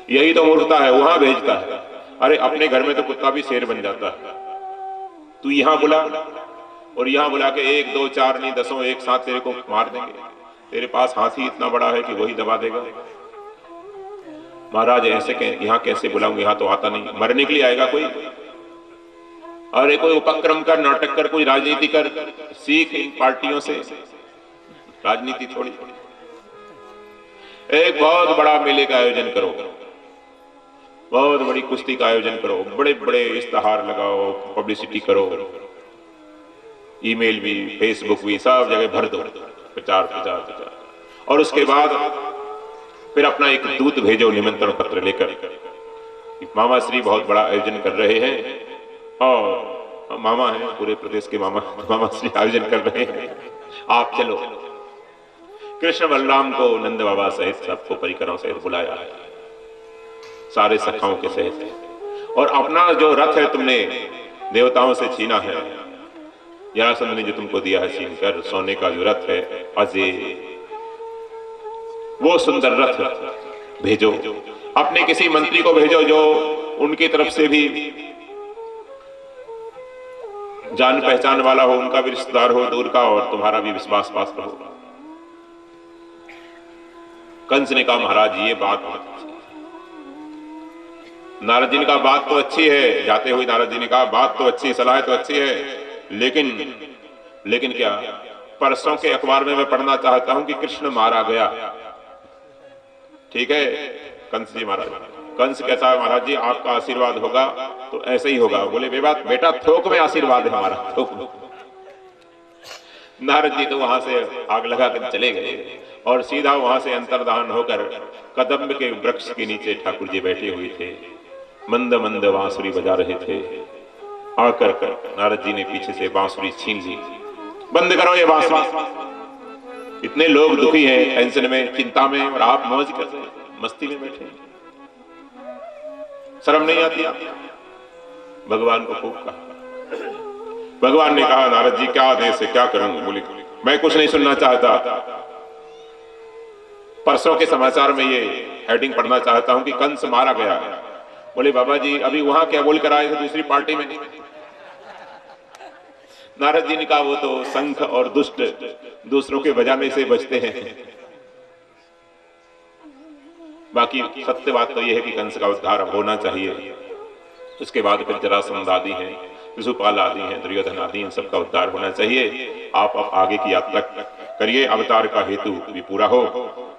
यही तो मूर्खता है, वहां भेजता है। अरे अपने घर में तो कुत्ता भी शेर बन जाता है। तू यहां बुला और यहां बुला के 1 2 4 नहीं 10 एक साथ तेरे को मार देंगे। तेरे पास हाथी इतना बड़ा है कि वही दबा देगा। महाराज ऐसे यहाँ कैसे बुलाऊंगे, यहाँ तो आता नहीं। मरने के लिए आएगा कोई? अरे कोई उपक्रम कर, नाटक कर, कोई राजनीति कर, सीख इन पार्टियों से। राजनीति थोड़ी। एक बहुत बड़ा मेले का आयोजन करो, बहुत बड़ी कुश्ती का आयोजन करो, बड़े बड़े इश्तहार लगाओ, पब्लिसिटी करो, ईमेल भी, फेसबुक भी, सब जगह भर दो, प्रचार। और उसके बाद फिर अपना एक दूत भेजो निमंत्रण पत्र लेकर, मामा श्री बहुत बड़ा आयोजन कर रहे हैं, और मामा है पूरे प्रदेश के मामा श्री आयोजन कर रहे हैं, आप चलो। कृष्ण बलराम को नंद बाबा सहित सबको परिकरों सहित बुलाया है, सारे सखाओं के सहित। और अपना जो रथ है तुमने देवताओं से छीना है, जरासंध ने जो तुमको दिया है छीन कर, सोने का जो रथ है अजय, वो सुंदर रथ भेजो। अपने किसी मंत्री को भेजो जो उनकी तरफ से भी जान पहचान वाला हो, उनका भी रिश्तेदार हो दूर का, और तुम्हारा भी विश्वास पात्र हो। कंस ने कहा महाराज ये बात बहुत अच्छी है। नारद जी ने कहा बात तो अच्छी है, जाते हुए नारद जी ने कहा बात तो अच्छी, सलाह तो अच्छी है, लेकिन क्या? परसों के अखबार में मैं पढ़ना चाहता हूं कि कृष्ण मारा गया। ठीक है कंस जी महाराज। कंस कहता है महाराज जी आपका आशीर्वाद होगा तो ऐसे ही होगा। बोले बेटा थोक में आशीर्वाद है हमारा, थोक में। नारद जी तो वहां से आग लगाकर चले गए और सीधा वहां से अंतर्धान होकर कदम्ब के वृक्ष के नीचे ठाकुर जी बैठे हुए थे, मंद मंद बांसुरी बजा रहे थे। आकर नारद जी ने पीछे से बांसुरी छीन ली। बंद करो ये बांसुरी, इतने लोग दुखी हैं, टेंशन में, चिंता में, और आप मौज कर रहे हैं, मस्ती में बैठे। शर्म नहीं आती आप? भगवान को खूब कहा। भगवान ने कहा नारद जी क्या आदेश है, क्या करूं? बोले मैं कुछ नहीं सुनना चाहता, परसों के समाचार में ये हेडिंग पढ़ना चाहता हूं कि कंस मारा गया। बोले बाबा जी अभी वहां क्या बोल कर आए थे दूसरी पार्टी में? नारद जी ने कहा वो तो संख और दुष्ट दूसरों के बजाने से बचते हैं, बाकी सत्य बात तो यह है कि कंस का उद्धार होना चाहिए। उसके बाद फिर जरासंध आदि हैं, शिशुपाल आदि हैं, दुर्योधन आदि, इन सबका उद्धार होना चाहिए। आप आगे की यात्रा करिए, अवतार का हेतु भी पूरा हो।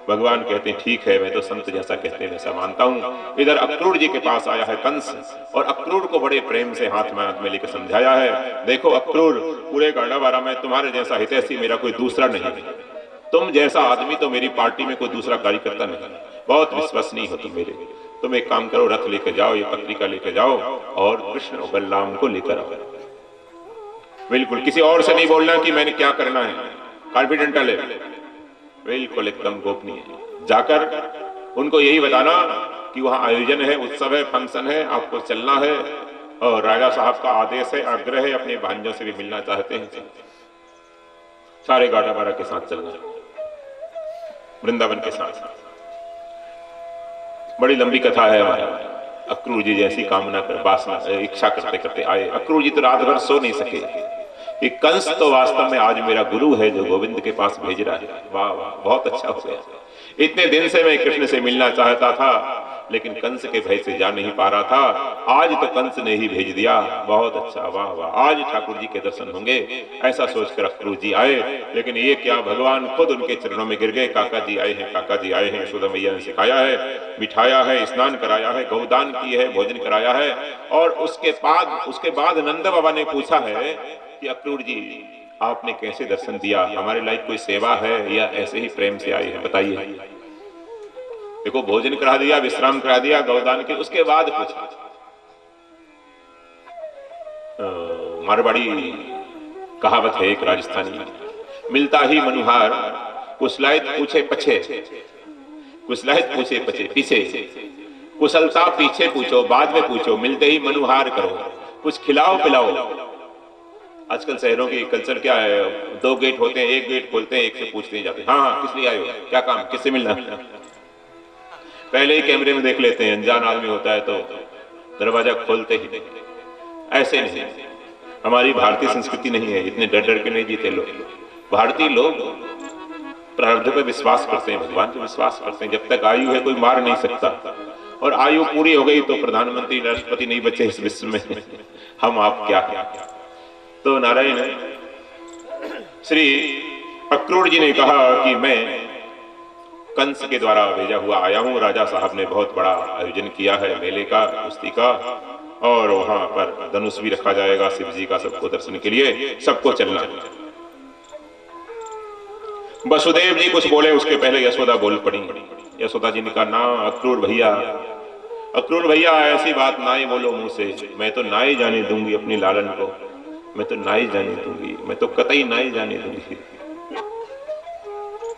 भगवान कहते हैं ठीक है, मैं तो संत जैसा कहते हैं वैसा मानता हूँ। इधर अक्रूर जी के पास आया है कंस, और अक्रूर को बड़े प्रेम से हाथ में लेकर समझाया है, देखो अक्रूर पूरे गाड़ावारा में तुम्हारे जैसा हितैषी मेरा कोई दूसरा नहीं है। तुम जैसा आदमी तो मेरी पार्टी में कोई दूसरा कार्यकर्ता नहीं, बहुत विश्वसनीय हो तुम मेरे। तुम एक काम करो, रथ लेकर जाओ, ये पत्रिका लेकर जाओ और कृष्ण और बलराम को लेकर आओ। बिल्कुल किसी और से नहीं बोलना कि मैंने क्या करना है, कॉन्फिडेंटल है, बिल्कुल एकदम गोपनीय है। जाकर उनको यही बताना कि वहां आयोजन है, उत्सव है, फंक्शन है, आपको चलना है, और राजा साहब का आदेश है, आग्रह है, अपने भांजों से भी मिलना चाहते हैं, सारे गाड़ावारा के साथ चलना है। वृंदावन के साथ। बड़ी लंबी कथा है हमारा। अक्रूर जी जैसी कामना कर वासना इच्छा करते करते आए। अक्रूर जी तो रात भर सो नहीं सके कि कंस तो वास्तव में आज मेरा गुरु है जो गोविंद के पास भेज रहा है। वाह वाह, बहुत अच्छा हो गया। इतने दिन से मैं कृष्ण से मिलना चाहता था, लेकिन कंस के भय से जा नहीं पा रहा था। आज तो कंस ने ही भेज दिया। बहुत अच्छा, वाह वाह, आज ठाकुर जी के दर्शन होंगे, ऐसा सोचकर अक्रूर जी आए। लेकिन ये क्या, भगवान खुद उनके चरणों में गिर गए। काका जी आए हैं, काका जी आए हैं। यशोदा मैया ने सिखाया है, बिठाया है, स्नान कराया है, गौदान की है, भोजन कराया है। और उसके बाद नंद बाबा ने पूछा है कि अक्रूर जी आपने कैसे दर्शन दिया, हमारे लायक कोई सेवा है या ऐसे ही प्रेम से आए हैं, बताइए। देखो, भोजन करा दिया, विश्राम करा दिया, गौदान के, उसके बाद पूछा। मारवाड़ी कहावत है एक राजस्थानी, मिलता ही मनुहार कुशलायत पूछे पछे, कुशलायत पूछे पछे पीछे, कुशलता पीछे पूछो, बाद में पूछो, मिलते ही मनुहार करो, कुछ खिलाओ पिलाओ। आजकल शहरों की कल्चर क्या है, 2 गेट होते हैं, एक गेट खोलते हैं, एक से पूछते ही जाते हैं, हाँ किस लिए आए हो, क्या काम, किससे मिलना। पहले ही कैमरे में देख लेते हैं, अनजान आदमी होता है तो दरवाजा खोलते ही नहीं। ऐसे नहीं, हमारी भारतीय संस्कृति नहीं है, इतने डर डर के नहीं जीते लोग। भारतीय लोग प्रारब्ध पे विश्वास करते हैं, भगवान पे विश्वास करते हैं। जब तक आयु है कोई मार नहीं सकता, और आयु पूरी हो गई तो प्रधानमंत्री राष्ट्रपति नहीं बचे इस विश्व में, हम आप क्या। तो नारायण श्री अक्रूर जी ने कहा कि मैं कंस के द्वारा भेजा हुआ आया हूं। राजा साहब ने बहुत बड़ा आयोजन किया है मेले का, कुश्ती का, और वहां पर धनुष भी रखा जाएगा शिव जी का, सबको दर्शन के लिए, सबको चलना है। वसुदेव जी कुछ बोले, उसके पहले यशोदा बोल पड़ी। यशोदा जी ने कहा, ना अक्रूर भैया ऐसी बात ना ही बोलो मुंह से, मैं तो ना ही जाने दूंगी अपनी लालन को, मैं तो ना ही जाने दूंगी, मैं तो कतई ना ही जाने दूंगी।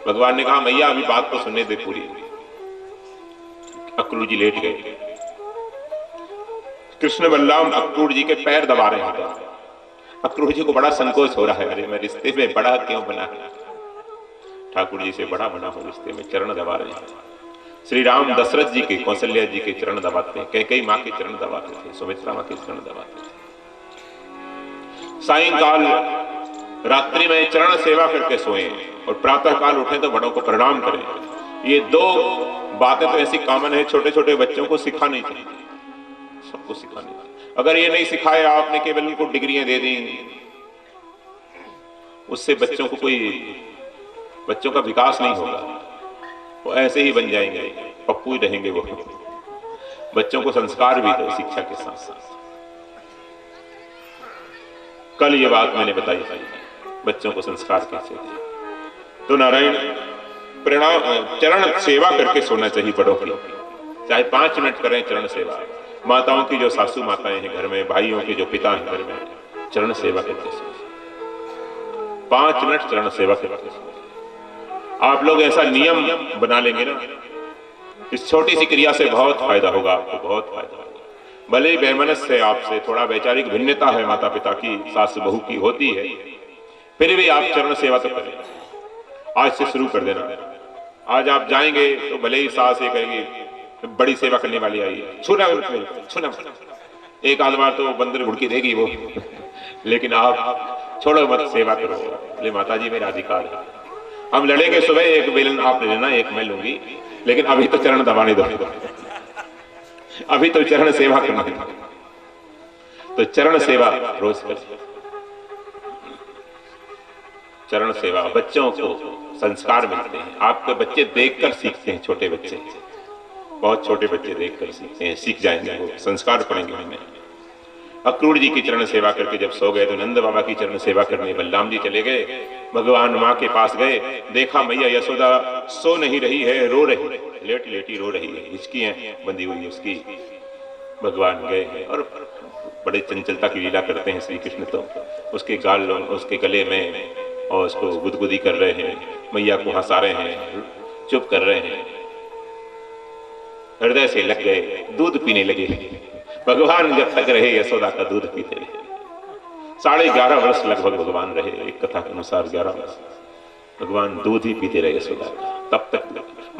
भगवान ने कहा, मैया अभी बात तो सुनने दे पूरी। अक्रूर जी लेट गए। कृष्ण बलराम अक्रूर जी के पैर दबा रहे हैं। अक्रूर जी को बड़ा संकोच हो रहा है, अरे मैं रिश्ते में बड़ा क्यों बना, ठाकुर जी से बड़ा बना हो रिश्ते में, चरण दबा रहे हैं। श्री राम दशरथ जी के, कौशल्या जी के चरण दबाते हैं, कैकेयी माँ के चरण दबाते थे, सुमित्रा माँ के चरण दबाते थे। सायंकाल रात्रि में चरण सेवा करके सोए, और प्रातः काल उठे तो बड़ों को प्रणाम करें। ये 2 बातें तो ऐसी कॉमन है, छोटे छोटे बच्चों को सिखानी चाहिए, सबको सिखानी चाहिए। अगर ये नहीं सिखाया आपने, केवल उनको डिग्रियां दे दी, उससे बच्चों का विकास नहीं होगा, वो ऐसे ही बन जाएंगे, पप्पू ही रहेंगे वो। बच्चों को संस्कार भी दो शिक्षा के साथ साथ। कल ये बात मैंने बताई, बच्चों को संस्कार कैसे दे। तो नारायण प्रणाम, चरण सेवा करके सोना चाहिए बड़ों की, चाहे 5 मिनट करें चरण सेवा। माताओं की जो सासू माताएं हैं घर में, भाइयों के जो पिता हैं घर में, चरण सेवा करके सोए, 5 मिनट चरण सेवा करके सोए। आप लोग ऐसा नियम बना लेंगे ना, इस छोटी सी क्रिया से बहुत फायदा होगा आपको, बहुत फायदा होगा। भले ही बेमनस से आपसे थोड़ा वैचारिक भिन्नता है माता पिता की, सास बहू की होती है, फिर भी आप चरण सेवा तो करें। आज से शुरू कर देना। आज आप जाएंगे तो भले ही सास ये कहेगी बड़ी सेवा करने वाली आई है, छूना छूना, एक आध बार तो बंदर घुड़की देगी वो, लेकिन आप छोड़ो मत, सेवा करो। बोले माता जी मेरा अधिकार है, हम लड़ेंगे सुबह, एक बेलन आप ले लेना, एक मैं लूंगी, लेकिन अभी तो चरण दबाने दो, अभी तो चरण सेवा करना है। तो चरण सेवा रोज कर, चरण सेवा। बच्चों को संस्कार मिलते हैं, आपके बच्चे देखकर सीखते हैं, छोटे बच्चे, बहुत छोटे बच्चे देखकर सीखते हैं, सीख जाएंगे, वो संस्कार पड़ेंगे उनमें। अक्रूर जी की चरण सेवा करके जब सो गए तो नंद बाबा की चरण सेवा करने बलराम जी चले गए। भगवान माँ के पास गए, देखा मैया यशोदा सो नहीं रही है, रो रही है, लेट लेटी रो रही है, हिचकियां बंधी हुई है उसकी। भगवान गए हैं और बड़े चंचलता की लीला करते हैं श्री कृष्ण, तो उसके गाल, उसके गले में, और उसको गुदगुदी कर रहे हैं, मैया को हंसा रहे हैं, चुप कर रहे हैं। हृदय से लग गए, दूध पीने लगे। भगवान जब तक रहे यशोदा का दूध पीते रहे। 11.5 वर्ष लगभग भगवान रहे, एक कथा के अनुसार 11 वर्ष भगवान दूध ही पीते रहे यशोदा का। तब तक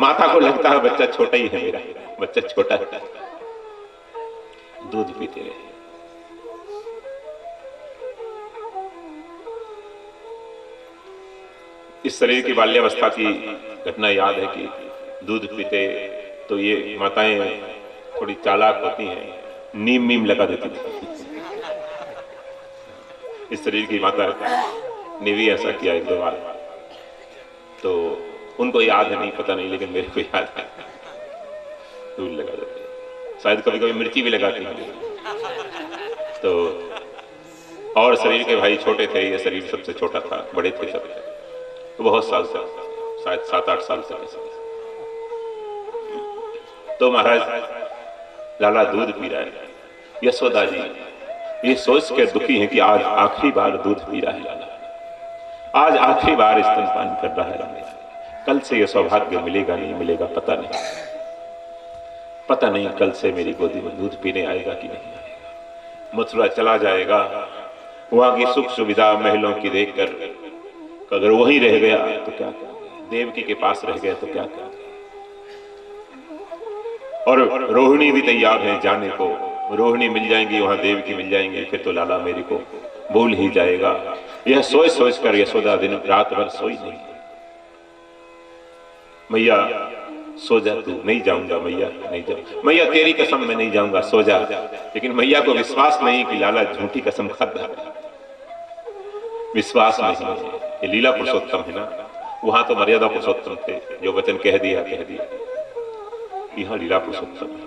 माता को लगता है बच्चा छोटा ही है, मेरा बच्चा छोटा है। दूध पीते रहे। इस शरीर की बाल्यावस्था की घटना याद है कि दूध पीते तो ये माताएं थोड़ी चालाक होती हैं, नीम लगा देती थी। इस शरीर की माता ने भी ऐसा किया एक दो बार, तो उनको याद है, नहीं पता नहीं, लेकिन मेरे को याद है दूध लगा देते। शायद कभी कभी मिर्ची भी लगाती है। तो और शरीर के भाई छोटे थे, ये शरीर सबसे छोटा था, बड़े थे सब, तो बहुत साल तक, शायद 7-8 साल तक ऐसा। तो महाराज लाला दूध पी रहा है। यशोदा जी ये सोच कर दुखी है कि आज आखिरी बार दूध पी रहा है लाला, आज आखिरी बार स्तनपान कर रहा है। कल से यह सौभाग्य मिलेगा नहीं मिलेगा पता नहीं, पता नहीं कल से मेरी गोदी में दूध पीने आएगा कि नहीं आएगा। मथुरा चला जाएगा, वहां की सुख सुविधा महलों की देखकर अगर वहीं रह गया तो क्या करेंगे, देवकी के पास रह गया तो क्या करेंगे। और रोहिणी भी तैयार है जाने को, रोहिणी मिल जाएंगी, वहां देवकी मिल जाएंगे, फिर तो लाला मेरी को भूल ही जाएगा। यह सोच सोच कर यशोदा दिन रात भर सोई नहीं। मैया सो जा तू, नहीं जाऊंगा मैया, नहीं जाऊंगा मैया, तेरी कसम मैं नहीं जाऊंगा, सो जा। लेकिन मैया को विश्वास नहीं कि लाला झूठी कसम खाता है, विश्वास नहीं है। ये लीला पुरुषोत्तम है ना, वहां तो मर्यादा पुरुषोत्तम थे, जो वचन कह दिया कह दिया। यहां लीला पुरुषोत्तम है,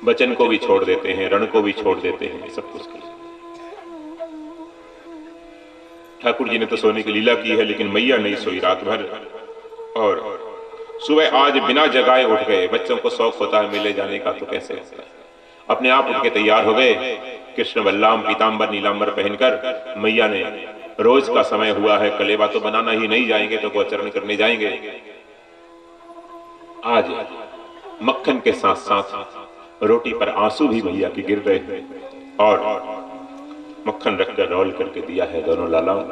वचन को भी छोड़ देते हैं, रण को भी छोड़ देते हैं, सब कुछ कर। ठाकुर जी ने तो सोने की लीला की है, लेकिन मैया नहीं सोई रात भर। और सुबह आज बिना जगाए उठ गए। बच्चों को शौक होता है मेले जाने का, तो कैसे होता है, अपने आप उठ के तैयार हो गए। कृष्ण बल्लाम पीताम्बर नीलांबर पहनकर मैया ने, रोज का समय हुआ है, कलेवा तो बनाना ही, नहीं जाएंगे तो गोचरण करने जाएंगे। आज मक्खन के साथ साथ रोटी पर आंसू भी मैया के गिर रहे हैं, और मक्खन रखकर रोल करके दिया है दोनों लालाओं।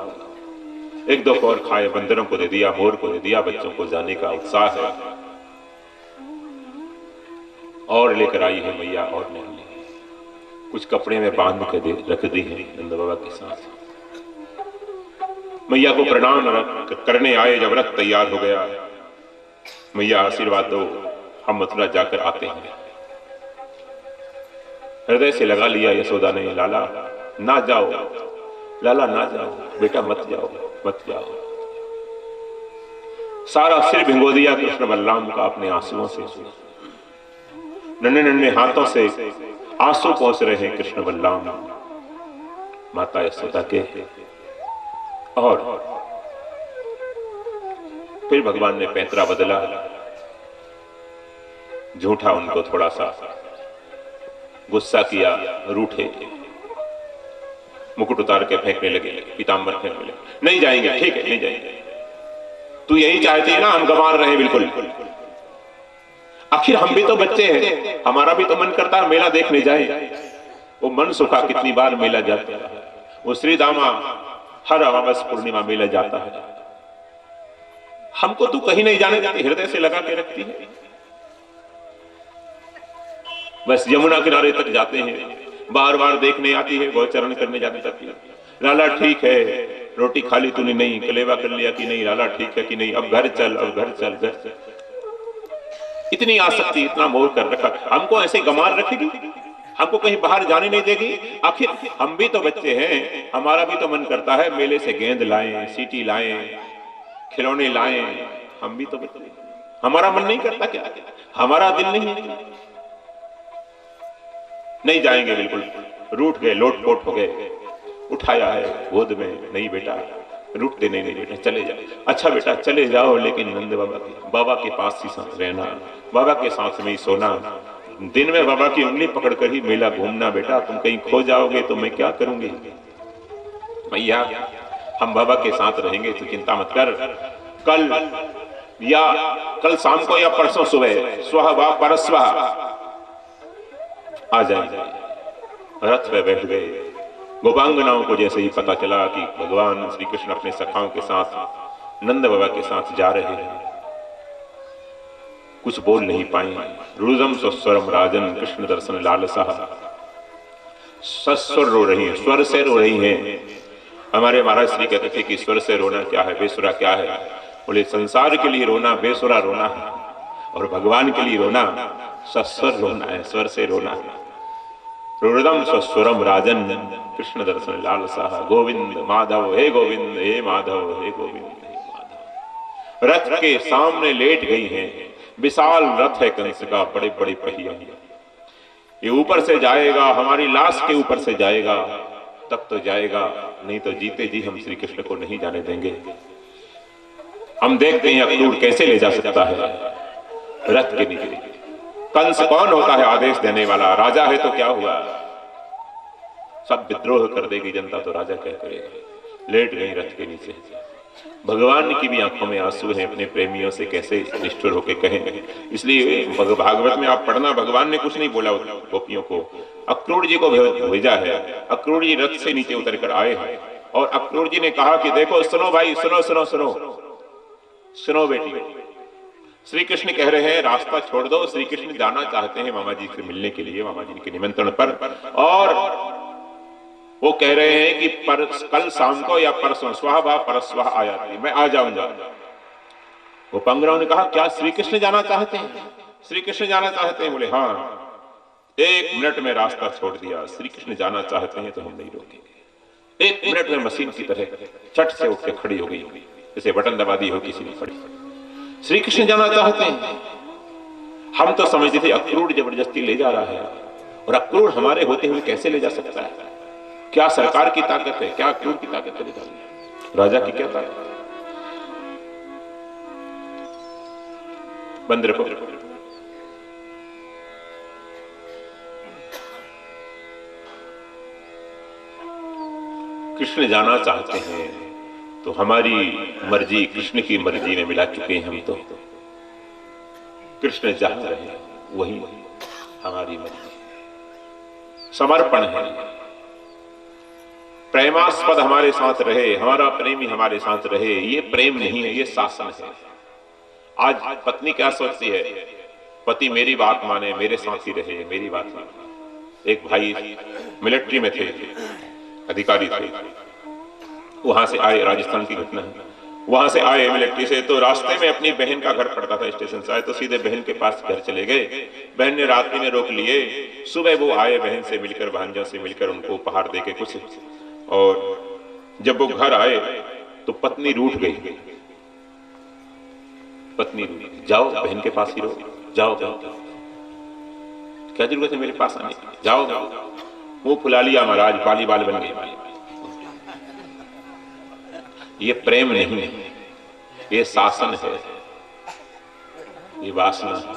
एक दो और खाए, बंदरों को दे दिया, मोर को दे दिया। बच्चों को जाने का उत्साह है, और लेकर आई है मैया, और नहीं कुछ कपड़े में बांध के रख दी है नंद बाबा के साथ। मैया को प्रणाम करने आए, जब रथ तैयार हो गया, मैया आशीर्वाद दो, हम मथुरा जाकर आते हैं। हृदय से लगा लिया यशोदा ने, लाला ना जाओ, लाला ना जाओ, बेटा मत जाओ, मत जाओ। सारा सिर भिगो दिया कृष्ण बलराम का अपने आंसुओं से। नन्हे नन्हे हाथों से आंसू पहुंच रहे हैं कृष्ण बलराम माता यशोदा के। और फिर भगवान ने पैंतरा बदला, झूठा उनको थोड़ा सा गुस्सा किया, रूठे, मुकुट उतार के फेंकने लगे, पीताम्बर फेंकने लगे। नहीं जाएंगे, ठीक है नहीं जाएंगे, तू यही चाहती है ना, हम गंवार रहे बिल्कुल। आखिर हम भी तो बच्चे हैं, हमारा भी तो मन करता है मेला देखने जाए। वो मन सुखा कितनी बार मेला जाता है, वो श्री दामा हर अमावस पूर्णिमा मेला जाता है। हमको तू कहीं नहीं जाने देती, हृदय से लगा के रखती है। बस यमुना किनारे तक जाते हैं, बार बार देखने आती है, गोचरण करने जाने तक। लाला ठीक है, रोटी खा ली तूने, नहीं कलेवा कर लिया कि नहीं, लाला ठीक है कि नहीं, अब घर चल, अब घर चल, घर चल। इतनी आसक्ति, इतना मोह कर रखा, हमको ऐसे गंवार रखेगी, हमको कहीं बाहर जाने नहीं देगी। आखिर हम भी तो बच्चे हैं, हमारा भी तो मन करता है मेले से गेंद लाएं, सीटी लाएं, खिलौने लाएं, हम भी तो बच्चे, हमारा मन नहीं करता क्या, हमारा दिल नहीं है। नहीं जाएंगे बिल्कुल, रूठ गए, लोटपोट हो गए। उठाया है गोद में, नहीं बेटा रूठते नहीं, नहीं बेटा चले जाओ। अच्छा बेटा चले जाओ, लेकिन नंद बाबा के पास ही साथ रहना, बाबा के साथ में ही सोना, दिन में बाबा की उंगली पकड़कर ही मेला घूमना। बेटा तुम कहीं खो जाओगे तो मैं क्या करूंगी। भैया हम बाबा के साथ रहेंगे, तो चिंता मत कर। कल शाम को या परसों सुबह, स्वः व परस्वः आ जाएंगे। रथ पे बैठ गए। गोपांगनाओं को जैसे ही पता चला कि भगवान श्री कृष्ण अपने सखाओं के साथ नंद बाबा के साथ जा रहे हैं, कुछ बोल नहीं पाए। रुदम स्वस्वरम राजन कृष्ण दर्शन लालसा, सस्वर रो रही हैं, स्वर से रो रही हैं। हमारे महाराज श्री कहते थे कि स्वर से रोना क्या है, बेसुरा क्या है? बोले संसार के लिए रोना बेसुरा रोना है, और भगवान के लिए रोना सस्वर रोना है, स्वर से रोना है। रुदम स्वस्वरम राजन कृष्ण दर्शन लालसा, गोविंद माधव हे गोविंद, हे माधव हे गोविंद हे माधव। रथ के सामने लेट गई हैं, विशाल रथ है कंस का, बड़े बड़े पहिया, ये ऊपर से जाएगा, हमारी लाश के ऊपर से जाएगा, तब तो जाएगा, नहीं तो जीते जी हम श्री कृष्ण को नहीं जाने देंगे। हम देखते हैं अक्रूर कैसे ले जा सकता है रथ के नीचे। कंस कौन होता है आदेश देने वाला? राजा है तो क्या हुआ, सब विद्रोह कर देगी जनता तो राजा क्या करेगा। लेट गई रथ के नीचे। भगवान की भी आंखों में आंसू हैं, अपने प्रेमियों से कैसे निष्ठुर होकर कहेंगे। इसलिए भागवत में आप पढ़ना, भगवान ने कुछ नहीं बोला गोपियों को, अक्रूर जी को भेजा है। अक्रूर जी रथ से नीचे उतर कर आए हैं और अक्रूर जी ने कहा कि देखो, सुनो भाई, सुनो सुनो सुनो सुनो बेटी, श्री कृष्ण कह रहे हैं रास्ता छोड़ दो। श्री कृष्ण जाना चाहते हैं मामा जी से मिलने के लिए, मामा जी के निमंत्रण पर, और वो कह रहे हैं कि कल शाम को या परसों, स्वाहा भा परस्वाह आ जाती, मैं आ जाऊंगा। वो पंगराव ने कहा क्या श्री कृष्ण जाना चाहते हैं? श्री कृष्ण जाना चाहते हैं? बोले हाँ। 1 मिनट में रास्ता छोड़ दिया, श्री कृष्ण जाना चाहते हैं तो हम नहीं रोकेंगे। 1 मिनट में मशीन की तरह छट से उठ के खड़ी हो गई, जैसे बटन दबा दी हो किसी ने खड़ी। श्री कृष्ण जाना चाहते हैं। हम तो समझते थे अक्रूर जबरदस्ती ले जा रहा है, और अक्रूर हमारे होते हुए कैसे ले जा सकता है? क्या सरकार की ताकत है, क्या अक्रूर की ताकत है? राजा की क्या ताकत है? बंद रखो। कृष्ण जाना चाहते हैं तो हमारी मर्जी कृष्ण की मर्जी में मिला चुके हैं हम तो। कृष्ण जा रहे हैं, वही हमारी मर्जी, समर्पण है। प्रेमास्पद हमारे साथ रहे, हमारा प्रेमी हमारे साथ रहे, ये प्रेम नहीं है, ये शासन है। आज पत्नी क्या सोचती है? पति मेरी बात माने, मेरे साथ ही रहे, मेरी बात माने। एक भाई मिलिट्री में थे, अधिकारी थे, वहां से आए, राजस्थान की घटना है, वहां से आए मिलिट्री से, तो रास्ते में अपनी बहन का घर पड़ता था, स्टेशन से आए तो सीधे बहन के पास घर चले गए। बहन ने रात्रि में रोक लिए, सुबह वो आए बहन से मिलकर, भांजों से मिलकर, उनको उपहार देके कुछ, और जब वो घर आए तो पत्नी रूठ गई। पत्नी रूठ गई, जाओ बहन के पास ही रहो, जाओ, क्या जरूरत है मेरे पास आने की, जाओ। वो फुला लिया महाराज, बाली बाल बन गए। ये प्रेम नहीं है, ये शासन है, ये वासना है,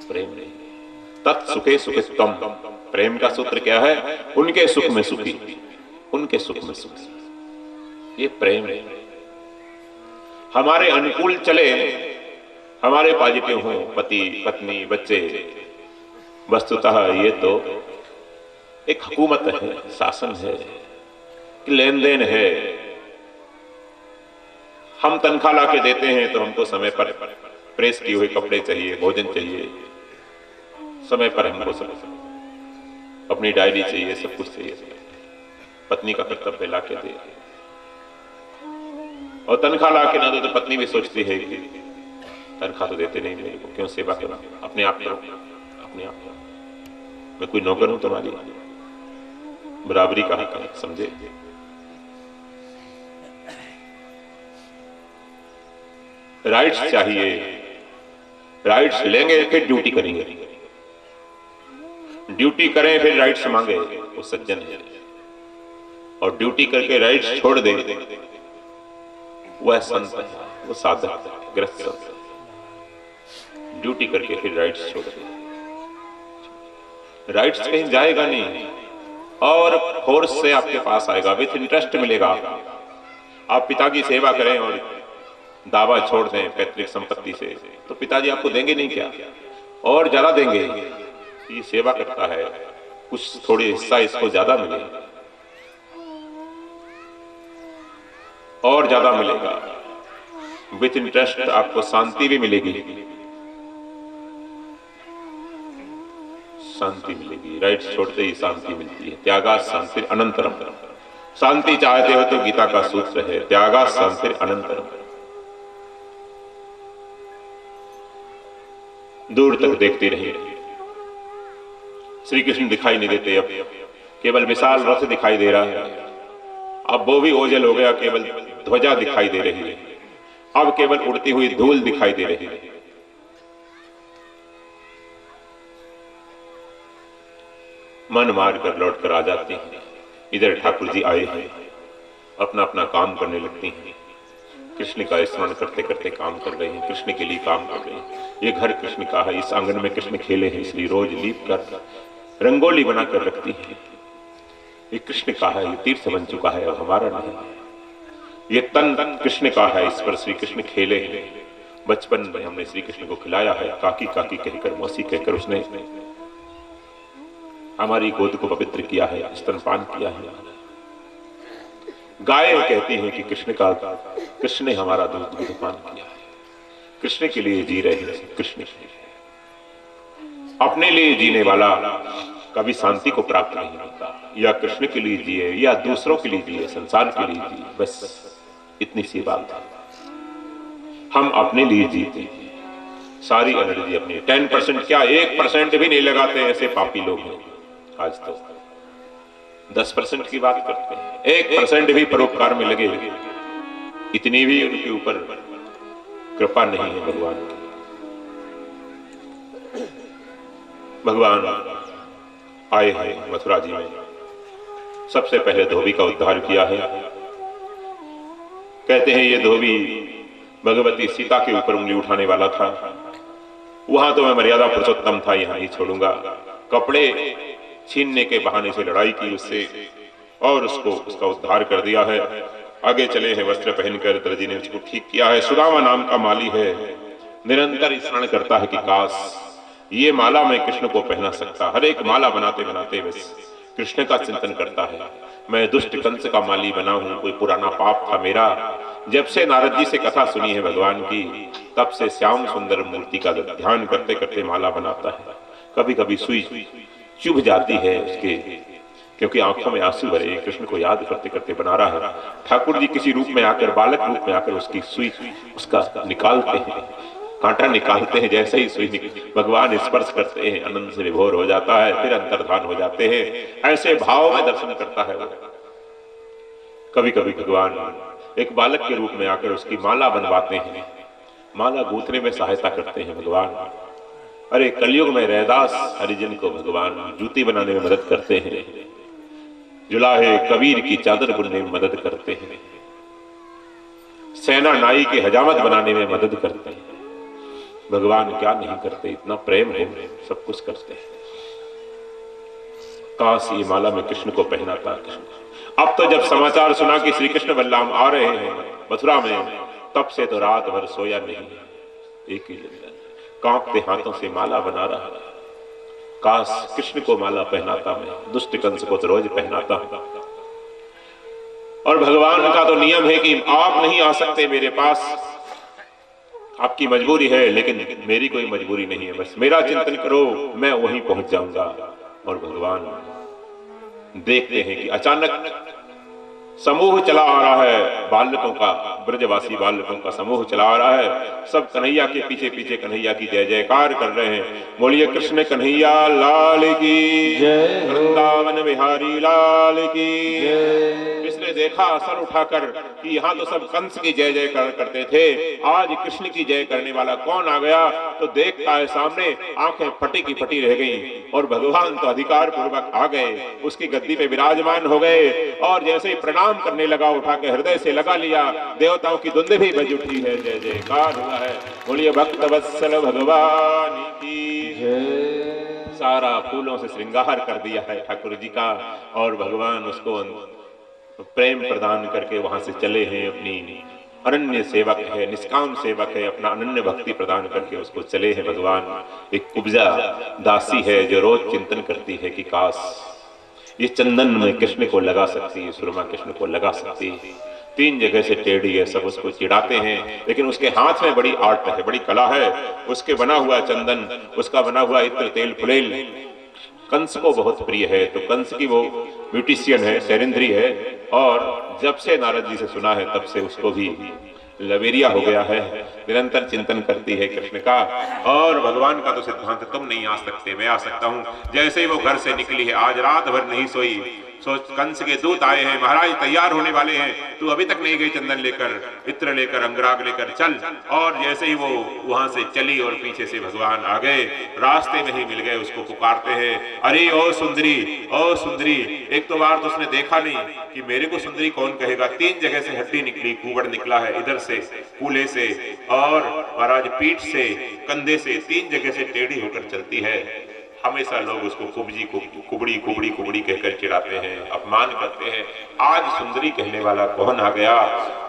प्रेम नहीं। तत्सुखे सुखित्वम, प्रेम का सूत्र क्या है? उनके सुख में सुखी, उनके सुख में सुखी, ये प्रेम है। हमारे अनुकूल चले, हमारे पॉजिटिव हो, पति पत्नी बच्चे, वस्तुतः ये तो एक हुकूमत है, शासन है, लेन देन है। हम तनख्वाह ला के देते हैं तो हमको समय पर प्रेस किए हुए कपड़े चाहिए, भोजन चाहिए, समय पर हमको सब, अपनी डायरी चाहिए, सब कुछ चाहिए। पत्नी का कर्तव्य ला के दे, और तनख्वाह ला के ना दे तो पत्नी भी सोचती है कि तनख्वाह तो देते नहीं मेरे को, क्यों सेवा करो, अपने आप करो, अपने आप करो, मैं कोई नौकर हूं तुम्हारी, बराबरी का हक है, समझे? राइट्स चाहिए, राइट्स लेंगे फिर ड्यूटी करेंगे, ड्यूटी करें फिर राइट्स मांगे, वो सज्जन है। और ड्यूटी करके राइट्स छोड़ दे, वह संत है, वो साधक है, ग्रस्त संत है। ड्यूटी करके फिर राइट्स छोड़ दे, राइट्स कहीं जाएगा नहीं, और फोर्स से आपके पास आएगा, विथ इंटरेस्ट मिलेगा। आप पिता की सेवा करें और दावा छोड़ दें पैतृक संपत्ति से, तो पिताजी आपको देंगे नहीं क्या? और ज्यादा देंगे। ये सेवा करता है, कुछ थोड़े हिस्सा इसको ज्यादा मिले। और ज्यादा मिलेगा। विथ इंटरेस्ट आपको शांति भी मिलेगी, शांति मिलेगी। राइट्स छोड़ते ही शांति मिलती है। त्यागा शांति अनंतरम। शांति चाहते हो तो गीता का सूत्र है, त्यागा शांति अनंतरम। दूर तक देखते रहिए, श्री कृष्ण दिखाई नहीं देते, अब केवल विशाल रथ दिखाई दे रहा है। अब वो भी ओझल हो गया, केवल ध्वजा दिखाई दे रही है, अब केवल उड़ती हुई धूल दिखाई दे रही है। मन मार कर लौट कर आ जाती हैं। इधर ठाकुर जी आए हैं, अपना अपना काम करने लगती हैं। कृष्ण का स्मरण करते करते काम कर रहे हैं, कृष्ण के लिए काम कर रहे हैं। ये घर कृष्ण का है, इस आंगन में कृष्ण खेले हैं, इसलिए रोज लीप कर रंगोली बनाकर रखती है। ये कृष्ण का है, ये तीर्थ बन चुका है, अब हमारा नहीं। ये तन कृष्ण का है, इस पर श्री कृष्ण खेले हैं। बचपन में हमने श्री कृष्ण को खिलाया है, काकी काकी कहकर, मौसी कहकर उसने हमारी गोद को पवित्र किया है, स्तनपान किया है। गाय कहती हैं कि कृष्ण ने हमारा दूध पान किया है। कृष्ण के लिए जी रहे हैं, कृष्ण अपने लिए जीने वाला कभी शांति को प्राप्त नहीं होता। या कृष्ण के लिए जिए या दूसरों के लिए जिए, संसार के लिए जिए, बस इतनी सी बात है। हम अपने लिए जीते हैं, सारी एनर्जी अपनी। 10% क्या 1% भी नहीं लगाते, ऐसे पापी लोग हैं। आज तो 10% की बात करते हैं, 1% भी परोपकार में लगे, इतनी भी उनके ऊपर कृपा नहीं है भगवान की। भगवान आए हैं मथुरा जी में, सबसे पहले धोबी का उद्धार किया है। कहते हैं ये धोबी भगवती सीता के ऊपर उंगली उठाने वाला था। वहां तो मैं मर्यादा पुरुषोत्तम था, यहां नहीं छोड़ूंगा। कपड़े छीनने के बहाने से लड़ाई की उससे और उसका उद्धार कर दिया है। आगे चले हैं, वस्त्र पहनकर दर्जी ने उसको ठीक किया है। सुदामा नाम का माली है, निरंतर स्मरण करता है कि काश ये माला मैं कृष्ण को पहना सकता। हर एक माला बनाते बनाते बस कृष्ण का चिंतन करता है। मैं दुष्ट कंस का माली बना हूं, कोई पुराना पाप था मेरा। जब से नारद जी से कथा सुनी है भगवान की, तब से श्याम सुंदर मूर्ति का ध्यान करते करते माला बनाता है। कभी कभी सुई चुभ जाती है उसके, क्योंकि आंखों में आंसू भरे, कृष्ण को याद करते करते बना रहा है। ठाकुर जी किसी रूप में आकर, बालक रूप में आकर उसकी सुई उसका निकालते हैं, कांटा निकालते हैं। जैसे ही सुई भगवान स्पर्श करते हैं, आनंद से विभोर हो जाता है, फिर अंतर्धान हो जाते हैं। ऐसे भाव में दर्शन करता है वो। कभी कभी भगवान एक बालक के रूप में आकर उसकी माला बनवाते हैं, माला गूंथने में सहायता करते हैं भगवान। अरे कलयुग में रैदास हरिजन को भगवान जूती बनाने में मदद करते हैं, जुलाहे कबीर की चादर बुनने में मदद करते हैं, सेना नाई की हजामत बनाने में मदद करते हैं। भगवान क्या नहीं करते, इतना प्रेम है, सब कुछ करते हैं। काश ये माला में कृष्ण को पहनाता। कृष्ण अब तो जब समाचार सुना कि श्री कृष्ण बलराम आ रहे हैं मथुरा में, तब से तो रात भर सोया नहीं। एक ही कांपते हाथों से माला बना रहा। काश कृष्ण को माला पहनाता मैं, दुष्ट कंस को तो रोज पहनाता। और भगवान का तो नियम है कि आप नहीं आ सकते मेरे पास, आपकी मजबूरी है, लेकिन मेरी कोई मजबूरी नहीं है। बस मेरा चिंतन करो, मैं वहीं पहुंच जाऊंगा। और भगवान देखते हैं कि अचानक समूह चला आ रहा है बालकों का, ब्रजवासी बालकों का समूह चला आ रहा है। सब कन्हैया के पीछे पीछे कन्हैया की जय जयकार कर रहे हैं। बोलिए कृष्ण कन्हैया लाल की जय, वृंदावन बिहारी लाल की जय। इसने देखा सर उठाकर कि यहाँ तो सब कंस की जय जयकार करते थे, आज कृष्ण की जय करने वाला कौन आ गया? तो देखता है सामने, आंखें फटी की फटी रह गई। और भगवान तो अधिकार पूर्वक आ गए, उसकी गद्दी पे विराजमान हो गए। और जैसे ही प्रणाम करने लगा, उठा के हृदय से लगा लिया। देवताओं की धुंध भी बज उठी है, जय जयकार हुआ है। बोलिए भक्त वत्सल भगवान की जय। सारा फूलों से श्रृंगार कर दिया है ठाकुर जी का, और भगवान उसको प्रेम प्रदान करके वहां से चले हैं। अपनी अनन्य सेवक है, निष्काम सेवक है, अपना अनन्य भक्ति प्रदान करके उसको चले हैं भगवान। एक कुब्जा दासी है जो रोज चिंतन करती है कि काश ये चंदन में कृष्ण को लगा सकती है, सुरमा कृष्ण को लगा सकती है। तीन जगह से टेढ़ी है, सब उसको चिढ़ाते हैं, लेकिन उसके हाथ में बड़ी आर्ट है, बड़ी कला है। उसके बना हुआ चंदन, उसका बना हुआ इत्र तेल फुलेल कंस को बहुत प्रिय है। तो कंस की वो ब्यूटिशियन है, सैरेंद्री है, और जब से नारद जी से सुना है तब से उसको भी लवेरिया हो गया है, निरंतर चिंतन करती है कृष्ण का। और भगवान का तो सिद्धांत तुम नहीं आ सकते, मैं आ सकता हूँ। जैसे ही वो घर से निकली है, आज रात भर नहीं सोई, सोच कंस के दूत आए हैं, महाराज तैयार होने वाले हैं, तू अभी तक नहीं गई चंदन लेकर, इत्र लेकर, अंगराग लेकर चल। और जैसे ही वो वहां से चली और पीछे से भगवान आ गए, रास्ते में ही मिल गए, उसको पुकारते हैं, अरे ओ सुंदरी, ओ सुंदरी। एक तो बार तो उसने देखा नहीं कि मेरे को सुंदरी कौन कहेगा। तीन जगह से हड्डी निकली, कुबड़ निकला है, इधर से कूल्हे से और महाराज पीठ से, कंधे से, तीन जगह से टेढ़ी होकर चलती है। हमेशा लोग उसको कुबजी कुबड़ी कुबड़ी कुबड़ी कहकर चिढ़ाते हैं, अपमान करते हैं। आज सुंदरी कहने वाला कौन आ गया।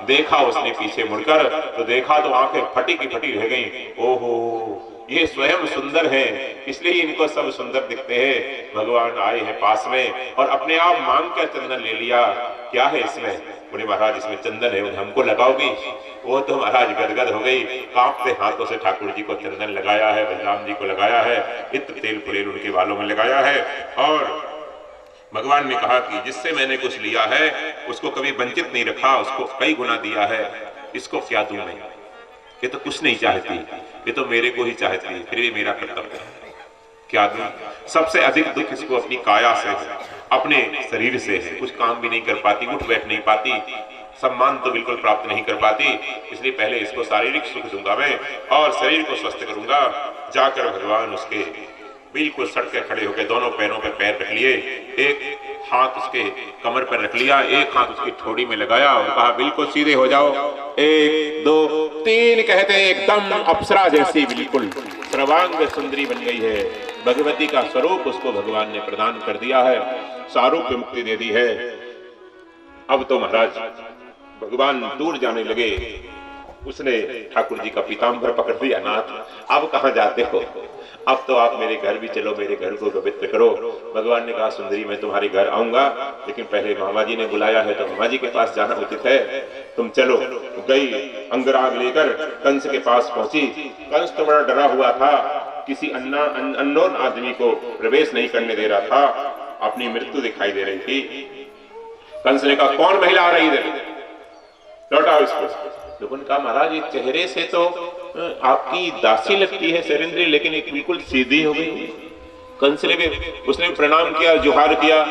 देखा उसने पीछे मुड़कर तो देखा तो आंखें फटी की फटी रह गईं। ओहो, ये स्वयं सुंदर है, इसलिए इनको सब सुंदर दिखते हैं। भगवान आए हैं पास में और अपने आप मांग कर चंदन ले लिया। क्या है इसमें? बोले महाराज इसमें चंदन है, हमको लगाओगी? वो तो महाराज गदगद हो गई, कांपते हाथों से ठाकुर जी को चंदन लगाया है, बलराम जी को लगाया है, इत्र तेल फुलेल उनके बालों में लगाया है। और भगवान ने कहा कि जिससे मैंने कुछ लिया है उसको कभी वंचित नहीं रखा, उसको कई गुना दिया है, इसको क्या दूं मैं? ये तो कुछ नहीं चाहती, ये तो मेरे को ही चाहती है, फिर भी मेरा कर्तव्य है, क्या दूं? सबसे अधिक दुख इसको अपनी काया से है, अपने शरीर से है। कुछ काम भी नहीं कर पाती, उठ बैठ नहीं पाती, सम्मान तो बिल्कुल प्राप्त नहीं कर पाती। इसलिए पहले इसको शारीरिक सुख दूंगा मैं और शरीर को स्वस्थ करूंगा। जाकर भगवान उसके बिल्कुल सड़ के खड़े होकर दोनों पैरों पे पैर रख लिए, एक हाथ उसके कमर पर रख लिया, एक हाथ उसकी ठोड़ी में लगाया और कहा बिल्कुल सीधे हो जाओ। एक दो तीन कहते एकदम अप्सरा जैसी बिल्कुल सर्वांग सुंदरी बन गई है। भगवती का स्वरूप उसको भगवान ने प्रदान कर दिया है, सारूप्य मुक्ति दे दी है। अब तो महाराज भगवान दूर जाने लगे, उसने ठाकुर जी का पीताम्बर पकड़ दिया, नाथ अब कहाँ जाते हो, अब तो आप मेरे घर भी चलो, मेरे घर को पवित्र करो। भगवान ने कहा सुंदरी मैं तुम्हारे घर आऊंगा, लेकिन पहले मामा जी ने बुलाया है तो मामा जी के पास जाना उचित है, तुम चलो। गई, अंगराग लेकर कंस के पास पहुंची। कंस तो बड़ा डरा हुआ था, किसी अननोन आदमी को प्रवेश नहीं करने दे रहा था, अपनी मृत्यु दिखाई दे रही थी। कंस ने कहा कौन महिला आ रही इधर, लौटाओ इसको। लोगों ने कहा महाराज ये चेहरे से तो आपकी दासी लगती है सैरेंद्री, लेकिन एक बिल्कुल सीधी हो गई। कंस ने भी उसने प्रणाम किया, जुहार किया।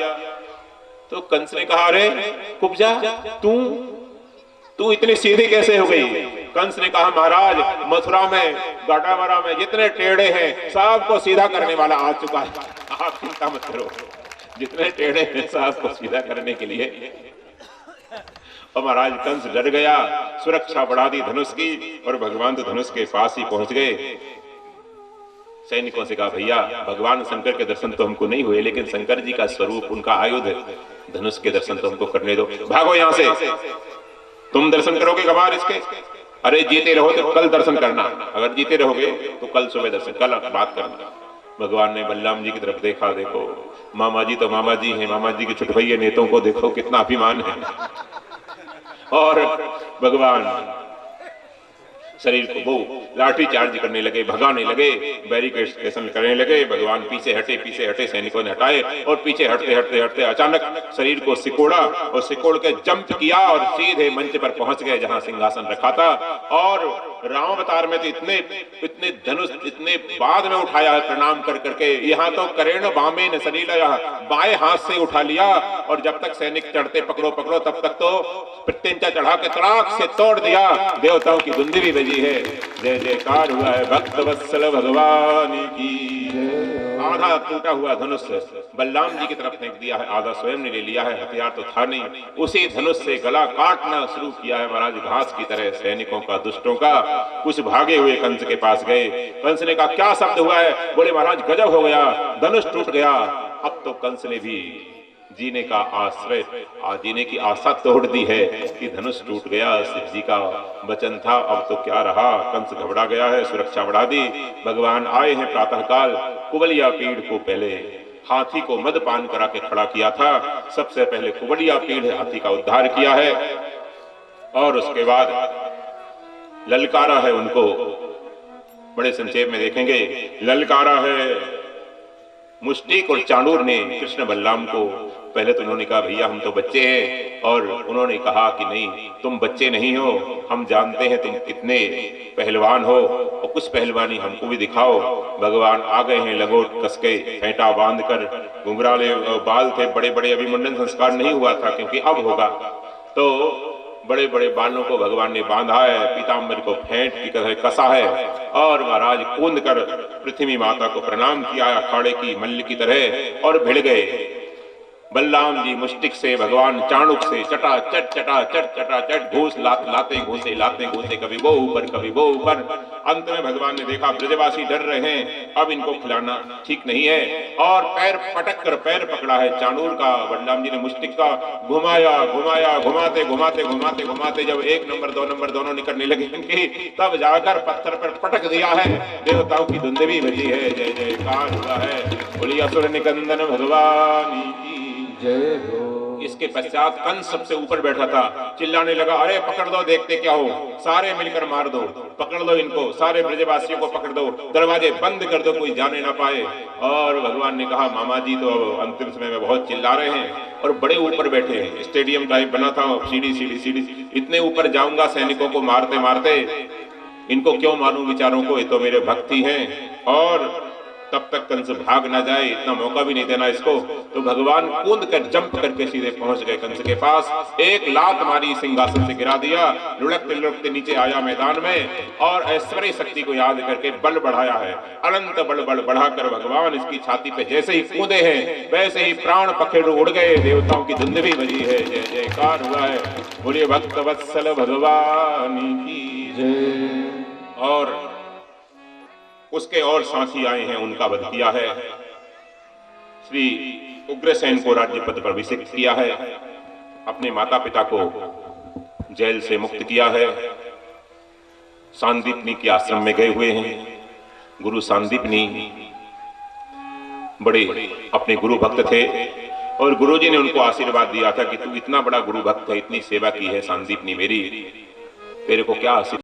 तो कंस ने कहा अरे कुब्जा, तू इतनी सीधी कैसे हो गई? कंस ने कहा महाराज मथुरा में, गाटावारा में जितने टेढ़े हैं सबको सीधा करने वाला आ चुका है, आप चिंता मत करो, जितने टेढ़े हैं सबको सीधा करने के लिए। और महाराज कंस डर गया, सुरक्षा बढ़ा दी धनुष की, और भगवान तो धनुष के पास ही पहुंच गए। सैनिकों से कहा भैया भगवान शंकर के दर्शन तो हमको नहीं हुए, लेकिन शंकर जी का स्वरूप, उनका आयुध धनुष के दर्शन तो हमको करने दो, भागो यहां से। तुम दर्शन करोगे कबार इसके? अरे जीते रहो तो कल दर्शन करना, अगर जीते रहोगे तो कल सुबह दर्शन, कल बात करना। भगवान ने बलराम जी की तरफ देखा, देखो मामा जी तो मामा जी हैं, मामा जी के छुटभैये नेतों को देखो कितना अभिमान है। और भगवान शरीर को वो लाठी चार्ज करने लगे, भगाने लगे, बैरिकेड करने लगे। भगवान पीछे हटे, सैनिकों ने हटाए, और पीछे हटते हटते हटते अचानक शरीर को सिकोड़ा, और सिकोड़ के जंप किया और सीधे मंच पर पहुंच गए जहां सिंहासन रखा था। और राम अवतार में तो इतने धनुष इतने बाद में उठाया है प्रणाम कर करके, यहाँ तो करेण बामे न सलीला, बाएं हाथ से उठा लिया, और जब तक सैनिक चढ़ते पकड़ो पकड़ो तब तक तो प्रत्यंचा चढ़ा के तड़ाक से तोड़ दिया। देवताओं की धुंधी भी बजी है, जय जयकार हुआ है भक्त वत्सल भगवान की। आधा टूटा हुआ धनुष बलराम जी की तरफ फेंक दिया है, आधा स्वयं ने ले लिया है, हथियार तो था नहीं। उसी धनुष से गला काटना शुरू किया है महाराज, घास की तरह सैनिकों का, दुष्टों का। कुछ भागे हुए कंस के पास गए, कंस ने कहा क्या शब्द हुआ है? बोले महाराज गजब हो गया, धनुष टूट गया। अब तो कंस ने भी जीने का आश्रय, जीने की आशा तोड़ दी है कि धनुष टूट गया, शिव जी का वचन था, अब तो क्या रहा। कंस घबरा गया है, सुरक्षा बढ़ा दी। भगवान आए हैं प्रातःकाल, कुबलिया पीड़ को पहले हाथी को मदपान करा के खड़ा किया था, सबसे पहले कुबलिया पीड़ हाथी का उद्धार किया है। और उसके बाद ललकारा है उनको, बड़े संक्षेप में देखेंगे, ललकारा है मुष्टिक और चाणूर ने कृष्ण बलराम को। पहले तो उन्होंने कहा भैया हम तो बच्चे हैं, और उन्होंने कहा कि नहीं तुम बच्चे नहीं हो, हम जानते हैं तुम कितने पहलवान हो और कुछ पहलवानी हमको भी दिखाओ। भगवान आ गए हैं लगोट कसके, फेंटा बांध कर, घुंघराले बाल थे बड़े बड़े, अभी मुंडन संस्कार नहीं हुआ था क्योंकि अब होगा, तो बड़े बड़े बालों को भगवान ने बांधा है, पीताम्बर को फेंट की तरह कसा है, और महाराज कूद कर पृथ्वी माता को प्रणाम किया अखाड़े की मल्ल की तरह और भिड़ गए। बलराम जी मुष्टिक से, भगवान चाणुक से चटा चट घूस लाते घूसे लाते घूसे, कभी वो ऊपर कभी वो ऊपर। अंत में भगवान ने देखा ब्रजवासी डर रहे हैं, अब इनको खिलाना ठीक नहीं है, और पैर पटक कर पैर पकड़ा है चाणूर का। बलराम जी ने मुष्टिक का घुमाया घुमाया, घुमाते घुमाते घुमाते घुमाते जब 1 नंबर 2 नंबर दोनों निकलने लगे इनकी, तब जाकर पत्थर पर पटक दिया है। देवताओं की धुंधवी बजी है, जय जयकार हुआ है, बोली असुर निकंदन भगवान की जय हो। इसके पश्चात कंस सबसे ऊपर बैठा था, चिल्लाने लगा अरे पकड़ दो, देखते क्या हो, सारे मिलकर मार दो, पकड़ लो इनको, सारे ब्रजवासियों को पकड़ दो, दरवाजे बंद कर दो, कोई जाने ना पाए। और भगवान ने कहा मामा जी तो अंतिम समय में बहुत चिल्ला रहे हैं, और बड़े ऊपर बैठे हैं, स्टेडियम टाइप बना था, सीढ़ी सीढ़ी सीढ़ी, इतने ऊपर जाऊंगा सैनिकों को मारते मारते, इनको क्यों मारूं विचारों को, ये तो मेरे भक्ति हैं, और तब तक कंस भाग ना जाए इतना मौका भी नहीं देना इसको। तो भगवान कूद कर जंप करके सीधे पहुंच गए कंस के पास, एक लात मारी, सिंहासन से गिरा दिया, लुढ़कते लुढ़कते नीचे आया मैदान में, और ऐश्वर्य शक्ति को याद करके बल बढ़ाया है, अनंत बल बढ़ाकर भगवान इसकी छाती पे जैसे ही कूदे हैं वैसे ही प्राण पखेरु उड़ गए, देवताओं की धुंधवी बजी है, जय जयकार हुआ है, बोलिए भक्त वत्सल भगवान की जय। और उसके और साथी आए हैं, उनका वध किया है, श्री उग्रसेन को राज्य पद पर अभिषिक्त किया है, अपने माता पिता को जेल से मुक्त किया है, सांदीपनी के आश्रम में गए हुए हैं। गुरु सांदीपनी बड़े अपने गुरु भक्त थे, और गुरुजी ने उनको आशीर्वाद दिया था कि तू इतना बड़ा गुरु भक्त है, इतनी सेवा की है सांदीपनी मेरी, तेरे को क्या आशीर्वाद